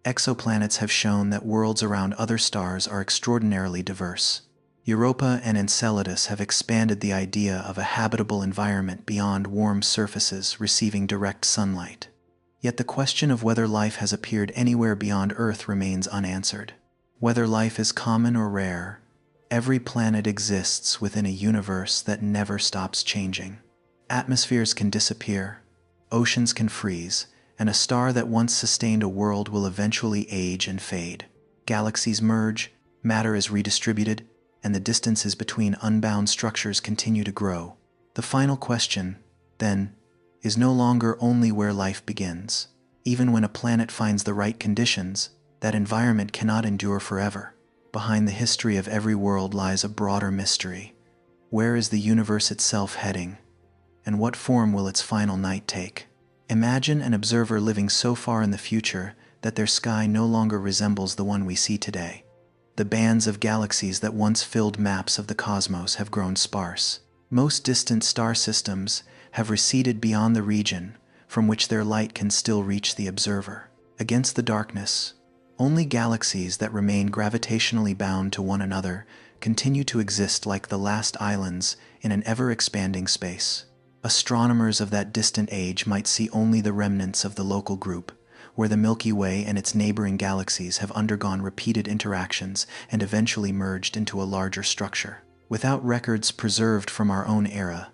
Exoplanets have shown that worlds around other stars are extraordinarily diverse. Europa and Enceladus have expanded the idea of a habitable environment beyond warm surfaces receiving direct sunlight. Yet the question of whether life has appeared anywhere beyond Earth remains unanswered. Whether life is common or rare, every planet exists within a universe that never stops changing. Atmospheres can disappear, oceans can freeze, and a star that once sustained a world will eventually age and fade. Galaxies merge, matter is redistributed, and the distances between unbound structures continue to grow. The final question, then, is no longer only where life begins. Even when a planet finds the right conditions, that environment cannot endure forever. Behind the history of every world lies a broader mystery. Where is the universe itself heading? And what form will its final night take? Imagine an observer living so far in the future that their sky no longer resembles the one we see today. The bands of galaxies that once filled maps of the cosmos have grown sparse. Most distant star systems have receded beyond the region from which their light can still reach the observer. Against the darkness, only galaxies that remain gravitationally bound to one another continue to exist like the last islands in an ever-expanding space. Astronomers of that distant age might see only the remnants of the local group, where the Milky Way and its neighboring galaxies have undergone repeated interactions and eventually merged into a larger structure. Without records preserved from our own era,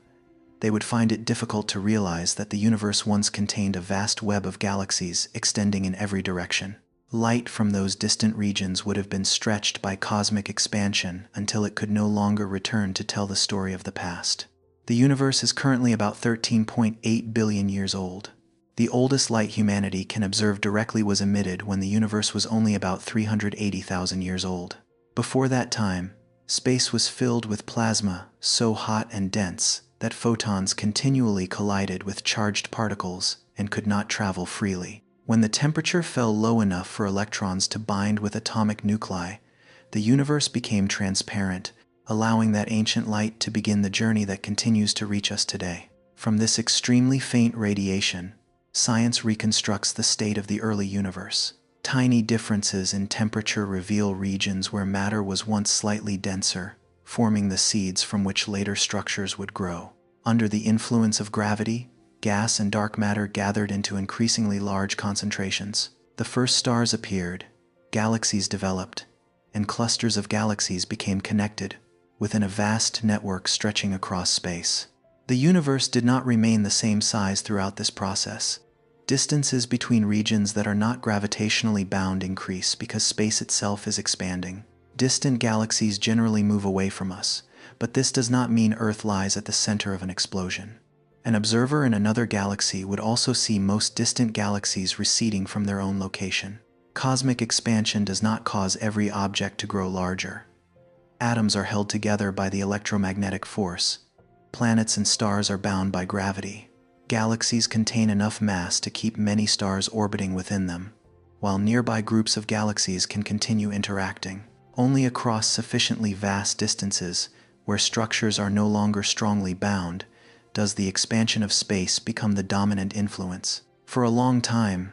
they would find it difficult to realize that the universe once contained a vast web of galaxies extending in every direction. Light from those distant regions would have been stretched by cosmic expansion until it could no longer return to tell the story of the past. The universe is currently about 13.8 billion years old. The oldest light humanity can observe directly was emitted when the universe was only about 380,000 years old. Before that time, space was filled with plasma so hot and dense that photons continually collided with charged particles and could not travel freely. When the temperature fell low enough for electrons to bind with atomic nuclei, the universe became transparent, allowing that ancient light to begin the journey that continues to reach us today. From this extremely faint radiation, science reconstructs the state of the early universe. Tiny differences in temperature reveal regions where matter was once slightly denser, forming the seeds from which later structures would grow. Under the influence of gravity, gas and dark matter gathered into increasingly large concentrations. The first stars appeared, galaxies developed, and clusters of galaxies became connected within a vast network stretching across space. The universe did not remain the same size throughout this process. Distances between regions that are not gravitationally bound increase because space itself is expanding. Distant galaxies generally move away from us, but this does not mean Earth lies at the center of an explosion. An observer in another galaxy would also see most distant galaxies receding from their own location. Cosmic expansion does not cause every object to grow larger. Atoms are held together by the electromagnetic force. Planets and stars are bound by gravity. Galaxies contain enough mass to keep many stars orbiting within them, while nearby groups of galaxies can continue interacting. Only across sufficiently vast distances, where structures are no longer strongly bound, does the expansion of space become the dominant influence. For a long time,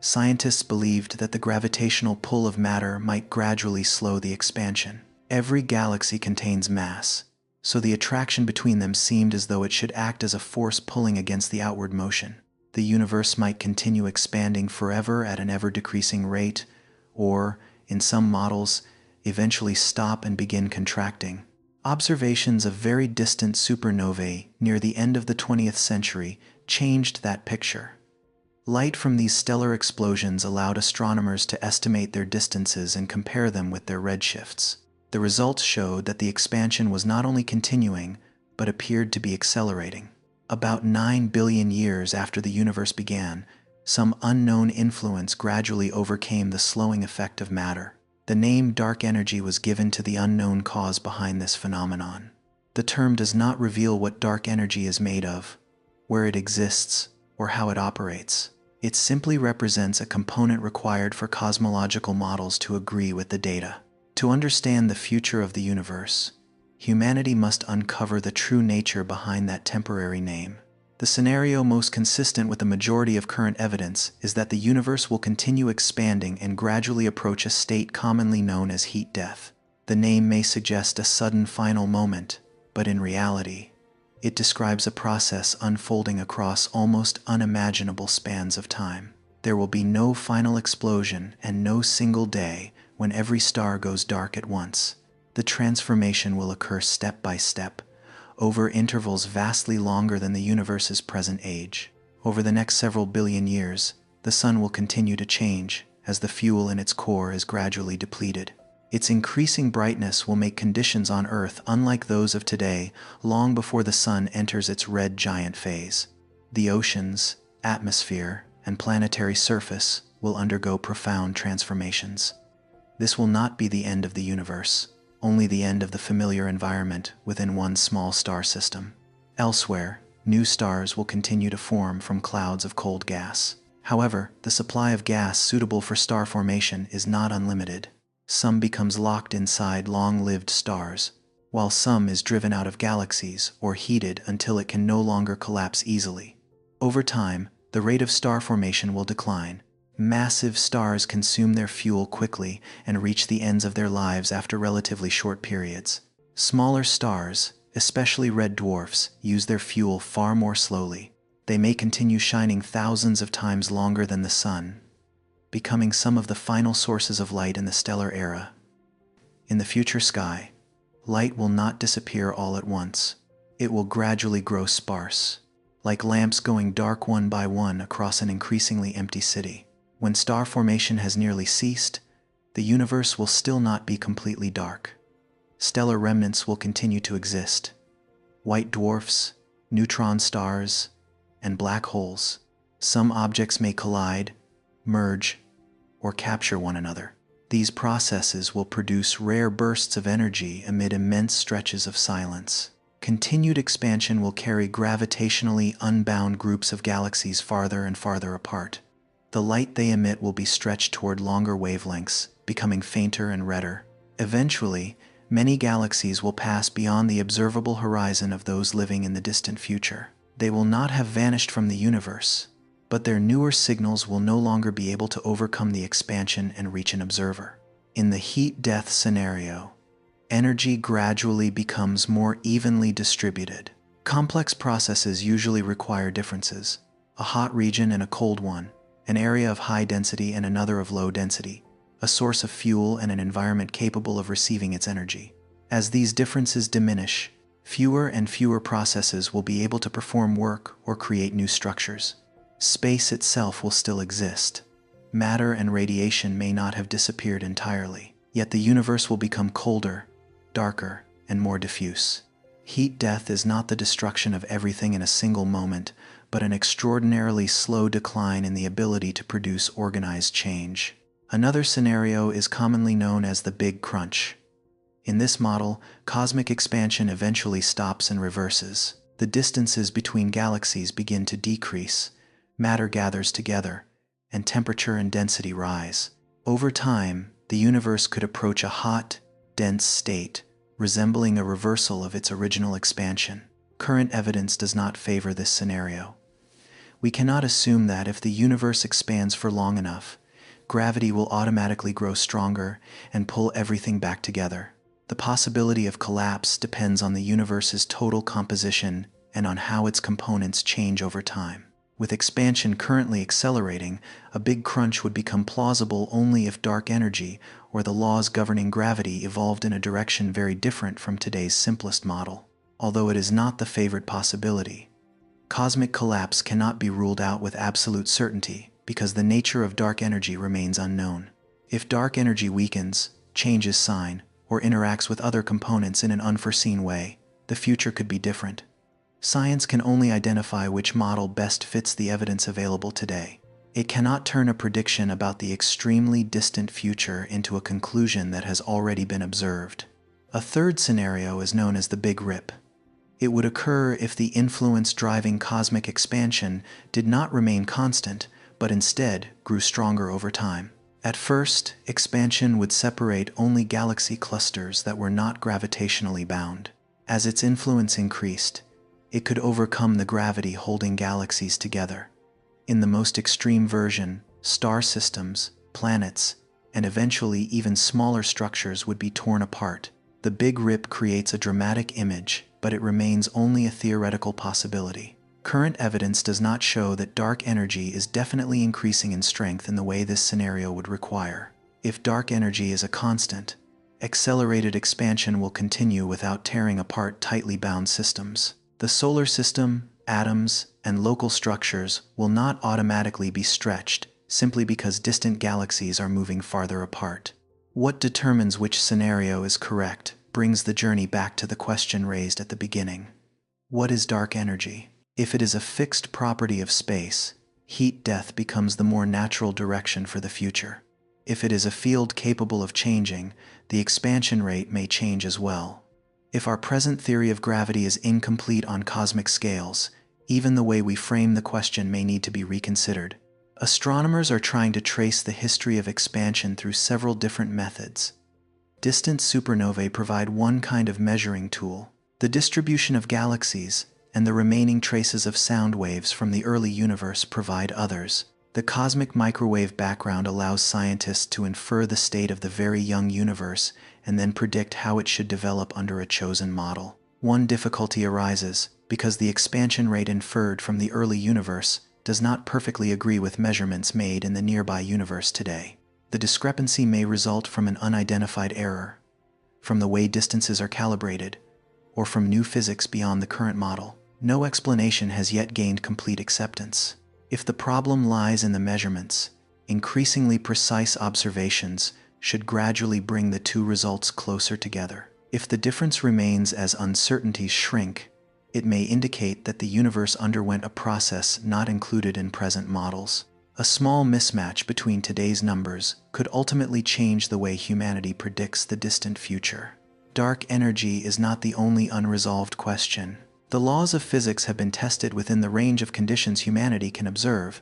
scientists believed that the gravitational pull of matter might gradually slow the expansion. Every galaxy contains mass, so the attraction between them seemed as though it should act as a force pulling against the outward motion. The universe might continue expanding forever at an ever-decreasing rate, or, in some models, eventually stop and begin contracting. Observations of very distant supernovae near the end of the 20th century changed that picture. Light from these stellar explosions allowed astronomers to estimate their distances and compare them with their redshifts. The results showed that the expansion was not only continuing, but appeared to be accelerating. About 9 billion years after the universe began, some unknown influence gradually overcame the slowing effect of matter. The name dark energy was given to the unknown cause behind this phenomenon. The term does not reveal what dark energy is made of, where it exists, or how it operates. It simply represents a component required for cosmological models to agree with the data. To understand the future of the universe, humanity must uncover the true nature behind that temporary name. The scenario most consistent with the majority of current evidence is that the universe will continue expanding and gradually approach a state commonly known as heat death. The name may suggest a sudden final moment, but in reality, it describes a process unfolding across almost unimaginable spans of time. There will be no final explosion and no single day when every star goes dark at once. The transformation will occur step by step, over intervals vastly longer than the universe's present age. Over the next several billion years, the sun will continue to change as the fuel in its core is gradually depleted. Its increasing brightness will make conditions on Earth unlike those of today long before the sun enters its red giant phase. The oceans, atmosphere, and planetary surface will undergo profound transformations. This will not be the end of the universe, only the end of the familiar environment within one small star system. Elsewhere, new stars will continue to form from clouds of cold gas. However, the supply of gas suitable for star formation is not unlimited. Some becomes locked inside long-lived stars, while some is driven out of galaxies or heated until it can no longer collapse easily. Over time, the rate of star formation will decline. Massive stars consume their fuel quickly and reach the ends of their lives after relatively short periods. Smaller stars, especially red dwarfs, use their fuel far more slowly. They may continue shining thousands of times longer than the sun, becoming some of the final sources of light in the stellar era. In the future sky, light will not disappear all at once. It will gradually grow sparse, like lamps going dark one by one across an increasingly empty city. When star formation has nearly ceased, the universe will still not be completely dark. Stellar remnants will continue to exist. White dwarfs, neutron stars, and black holes. Some objects may collide, merge, or capture one another. These processes will produce rare bursts of energy amid immense stretches of silence. Continued expansion will carry gravitationally unbound groups of galaxies farther and farther apart. The light they emit will be stretched toward longer wavelengths, becoming fainter and redder. Eventually, many galaxies will pass beyond the observable horizon of those living in the distant future. They will not have vanished from the universe, but their newer signals will no longer be able to overcome the expansion and reach an observer. In the heat-death scenario, energy gradually becomes more evenly distributed. Complex processes usually require differences: a hot region and a cold one, an area of high density and another of low density, a source of fuel and an environment capable of receiving its energy. As these differences diminish, fewer and fewer processes will be able to perform work or create new structures. Space itself will still exist. Matter and radiation may not have disappeared entirely, yet the universe will become colder, darker, and more diffuse. Heat death is not the destruction of everything in a single moment, but an extraordinarily slow decline in the ability to produce organized change. Another scenario is commonly known as the Big Crunch. In this model, cosmic expansion eventually stops and reverses. The distances between galaxies begin to decrease, matter gathers together, and temperature and density rise. Over time, the universe could approach a hot, dense state, resembling a reversal of its original expansion. Current evidence does not favor this scenario. We cannot assume that if the universe expands for long enough, gravity will automatically grow stronger and pull everything back together. The possibility of collapse depends on the universe's total composition and on how its components change over time. With expansion currently accelerating, a big crunch would become plausible only if dark energy or the laws governing gravity evolved in a direction very different from today's simplest model. Although it is not the favored possibility, cosmic collapse cannot be ruled out with absolute certainty because the nature of dark energy remains unknown. If dark energy weakens, changes sign, or interacts with other components in an unforeseen way, the future could be different. Science can only identify which model best fits the evidence available today. It cannot turn a prediction about the extremely distant future into a conclusion that has already been observed. A third scenario is known as the Big Rip. It would occur if the influence driving cosmic expansion did not remain constant, but instead grew stronger over time. At first, expansion would separate only galaxy clusters that were not gravitationally bound. As its influence increased, it could overcome the gravity holding galaxies together. In the most extreme version, star systems, planets, and eventually even smaller structures would be torn apart. The Big Rip creates a dramatic image, but it remains only a theoretical possibility. Current evidence does not show that dark energy is definitely increasing in strength in the way this scenario would require. If dark energy is a constant, accelerated expansion will continue without tearing apart tightly bound systems. The solar system, atoms, and local structures will not automatically be stretched simply because distant galaxies are moving farther apart. What determines which scenario is correct brings the journey back to the question raised at the beginning. What is dark energy? If it is a fixed property of space, heat death becomes the more natural direction for the future. If it is a field capable of changing, the expansion rate may change as well. If our present theory of gravity is incomplete on cosmic scales, even the way we frame the question may need to be reconsidered. Astronomers are trying to trace the history of expansion through several different methods. Distant supernovae provide one kind of measuring tool. The distribution of galaxies and the remaining traces of sound waves from the early universe provide others. The cosmic microwave background allows scientists to infer the state of the very young universe and then predict how it should develop under a chosen model. One difficulty arises because the expansion rate inferred from the early universe does not perfectly agree with measurements made in the nearby universe today. The discrepancy may result from an unidentified error, from the way distances are calibrated, or from new physics beyond the current model. No explanation has yet gained complete acceptance. If the problem lies in the measurements, increasingly precise observations should gradually bring the two results closer together. If the difference remains as uncertainties shrink, it may indicate that the universe underwent a process not included in present models. A small mismatch between today's numbers could ultimately change the way humanity predicts the distant future. Dark energy is not the only unresolved question. The laws of physics have been tested within the range of conditions humanity can observe,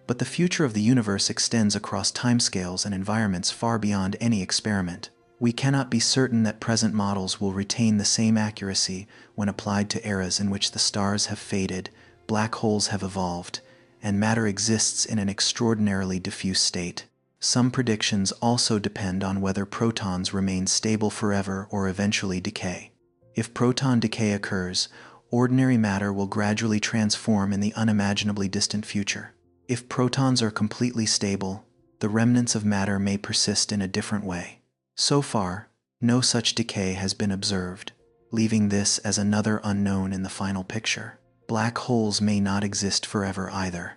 but the future of the universe extends across timescales and environments far beyond any experiment. We cannot be certain that present models will retain the same accuracy when applied to eras in which the stars have faded, black holes have evolved, and matter exists in an extraordinarily diffuse state. Some predictions also depend on whether protons remain stable forever or eventually decay. If proton decay occurs, ordinary matter will gradually transform in the unimaginably distant future. If protons are completely stable, the remnants of matter may persist in a different way. So far, no such decay has been observed, leaving this as another unknown in the final picture. Black holes may not exist forever either.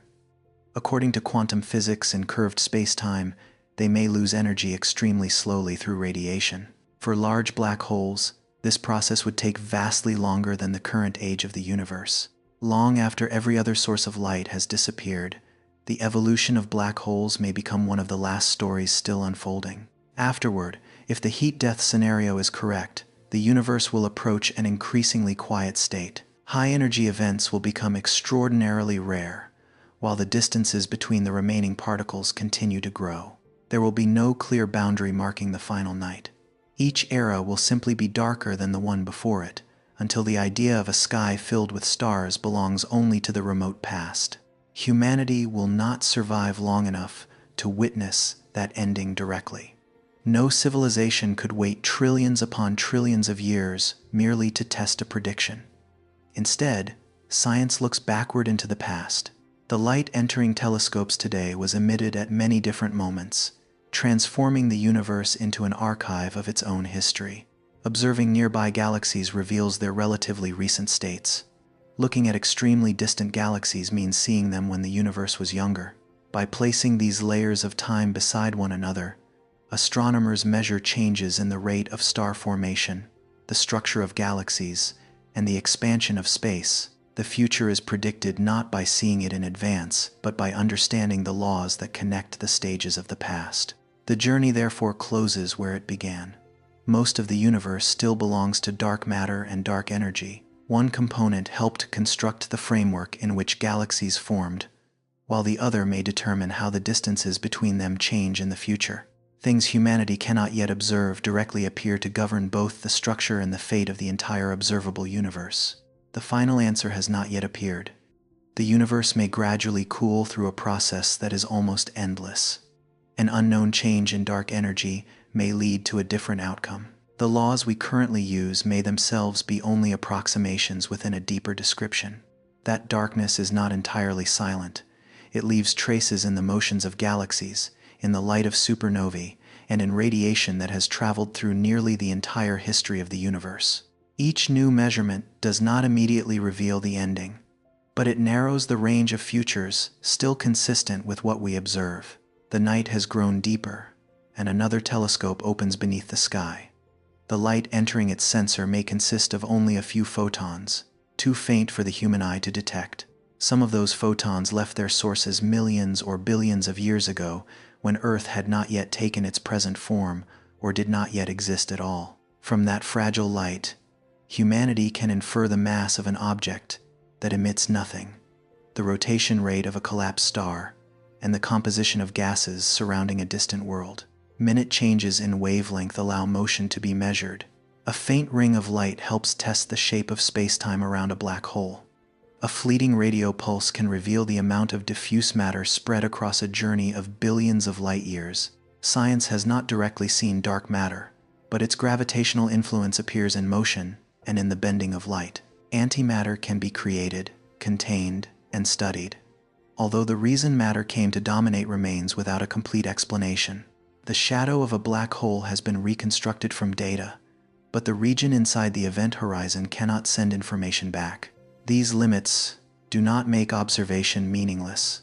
According to quantum physics and curved space-time, they may lose energy extremely slowly through radiation. For large black holes, this process would take vastly longer than the current age of the universe. Long after every other source of light has disappeared, the evolution of black holes may become one of the last stories still unfolding. Afterward, if the heat death scenario is correct, the universe will approach an increasingly quiet state. High-energy events will become extraordinarily rare, while the distances between the remaining particles continue to grow. There will be no clear boundary marking the final night. Each era will simply be darker than the one before it, until the idea of a sky filled with stars belongs only to the remote past. Humanity will not survive long enough to witness that ending directly. No civilization could wait trillions upon trillions of years merely to test a prediction. Instead, science looks backward into the past. The light entering telescopes today was emitted at many different moments, transforming the universe into an archive of its own history. Observing nearby galaxies reveals their relatively recent states. Looking at extremely distant galaxies means seeing them when the universe was younger. By placing these layers of time beside one another, astronomers measure changes in the rate of star formation, the structure of galaxies, and the expansion of space. The future is predicted not by seeing it in advance, but by understanding the laws that connect the stages of the past. The journey therefore closes where it began. Most of the universe still belongs to dark matter and dark energy. One component helped construct the framework in which galaxies formed, while the other may determine how the distances between them change in the future. Things humanity cannot yet observe directly appear to govern both the structure and the fate of the entire observable universe. The final answer has not yet appeared. The universe may gradually cool through a process that is almost endless. An unknown change in dark energy may lead to a different outcome. The laws we currently use may themselves be only approximations within a deeper description. That darkness is not entirely silent. It leaves traces in the motions of galaxies, in the light of supernovae, and in radiation that has traveled through nearly the entire history of the universe. Each new measurement does not immediately reveal the ending, but it narrows the range of futures still consistent with what we observe. The night has grown deeper, and another telescope opens beneath the sky. The light entering its sensor may consist of only a few photons, too faint for the human eye to detect. Some of those photons left their sources millions or billions of years ago, when Earth had not yet taken its present form or did not yet exist at all. From that fragile light, humanity can infer the mass of an object that emits nothing, the rotation rate of a collapsed star, and the composition of gases surrounding a distant world. Minute changes in wavelength allow motion to be measured. A faint ring of light helps test the shape of space-time around a black hole. A fleeting radio pulse can reveal the amount of diffuse matter spread across a journey of billions of light years. Science has not directly seen dark matter, but its gravitational influence appears in motion and in the bending of light. Antimatter can be created, contained, and studied, although the reason matter came to dominate remains without a complete explanation. The shadow of a black hole has been reconstructed from data, but the region inside the event horizon cannot send information back. These limits do not make observation meaningless.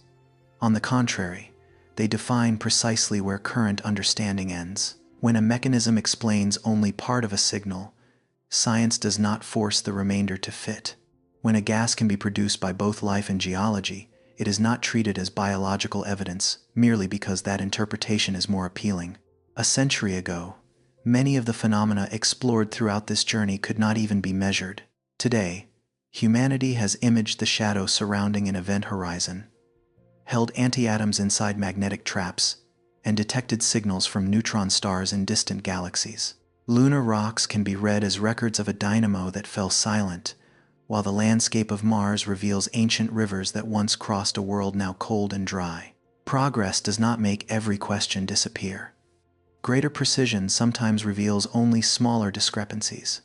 On the contrary, they define precisely where current understanding ends. When a mechanism explains only part of a signal, science does not force the remainder to fit. When a gas can be produced by both life and geology, it is not treated as biological evidence merely because that interpretation is more appealing. A century ago, many of the phenomena explored throughout this journey could not even be measured. Today, humanity has imaged the shadow surrounding an event horizon, held antiatoms inside magnetic traps, and detected signals from neutron stars in distant galaxies. Lunar rocks can be read as records of a dynamo that fell silent, while the landscape of Mars reveals ancient rivers that once crossed a world now cold and dry. Progress does not make every question disappear. Greater precision sometimes reveals only smaller discrepancies.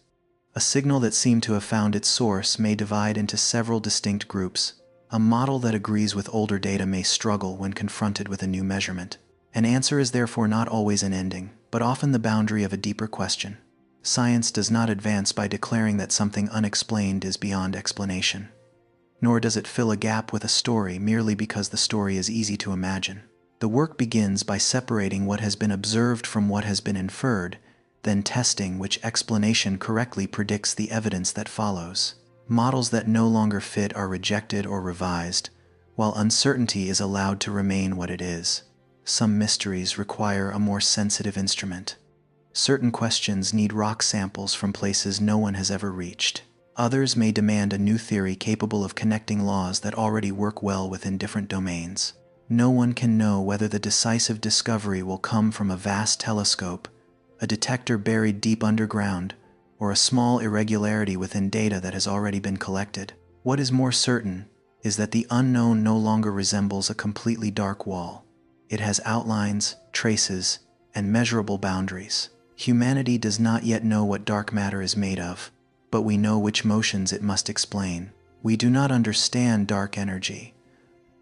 A signal that seemed to have found its source may divide into several distinct groups. A model that agrees with older data may struggle when confronted with a new measurement. An answer is therefore not always an ending, but often the boundary of a deeper question. Science does not advance by declaring that something unexplained is beyond explanation. Nor does it fill a gap with a story merely because the story is easy to imagine. The work begins by separating what has been observed from what has been inferred, then testing which explanation correctly predicts the evidence that follows. Models that no longer fit are rejected or revised, while uncertainty is allowed to remain what it is. Some mysteries require a more sensitive instrument. Certain questions need rock samples from places no one has ever reached. Others may demand a new theory capable of connecting laws that already work well within different domains. No one can know whether the decisive discovery will come from a vast telescope, a detector buried deep underground, or a small irregularity within data that has already been collected. What is more certain is that the unknown no longer resembles a completely dark wall. It has outlines, traces, and measurable boundaries. Humanity does not yet know what dark matter is made of, but we know which motions it must explain. We do not understand dark energy,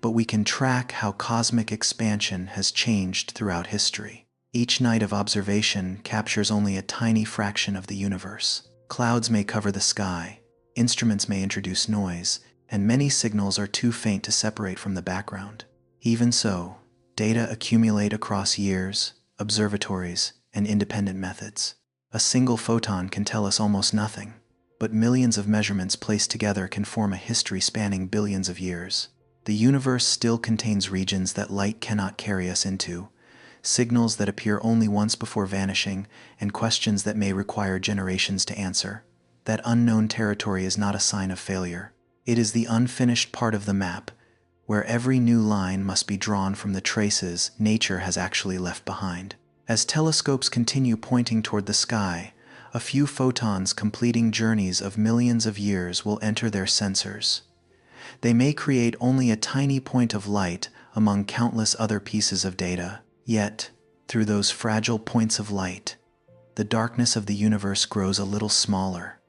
but we can track how cosmic expansion has changed throughout history. Each night of observation captures only a tiny fraction of the universe. Clouds may cover the sky, instruments may introduce noise, and many signals are too faint to separate from the background. Even so, data accumulate across years, observatories, and independent methods. A single photon can tell us almost nothing, but millions of measurements placed together can form a history spanning billions of years. The universe still contains regions that light cannot carry us into, signals that appear only once before vanishing, and questions that may require generations to answer. That unknown territory is not a sign of failure. It is the unfinished part of the map, where every new line must be drawn from the traces nature has actually left behind. As telescopes continue pointing toward the sky, a few photons completing journeys of millions of years will enter their sensors. They may create only a tiny point of light among countless other pieces of data. Yet, through those fragile points of light, the darkness of the universe grows a little smaller.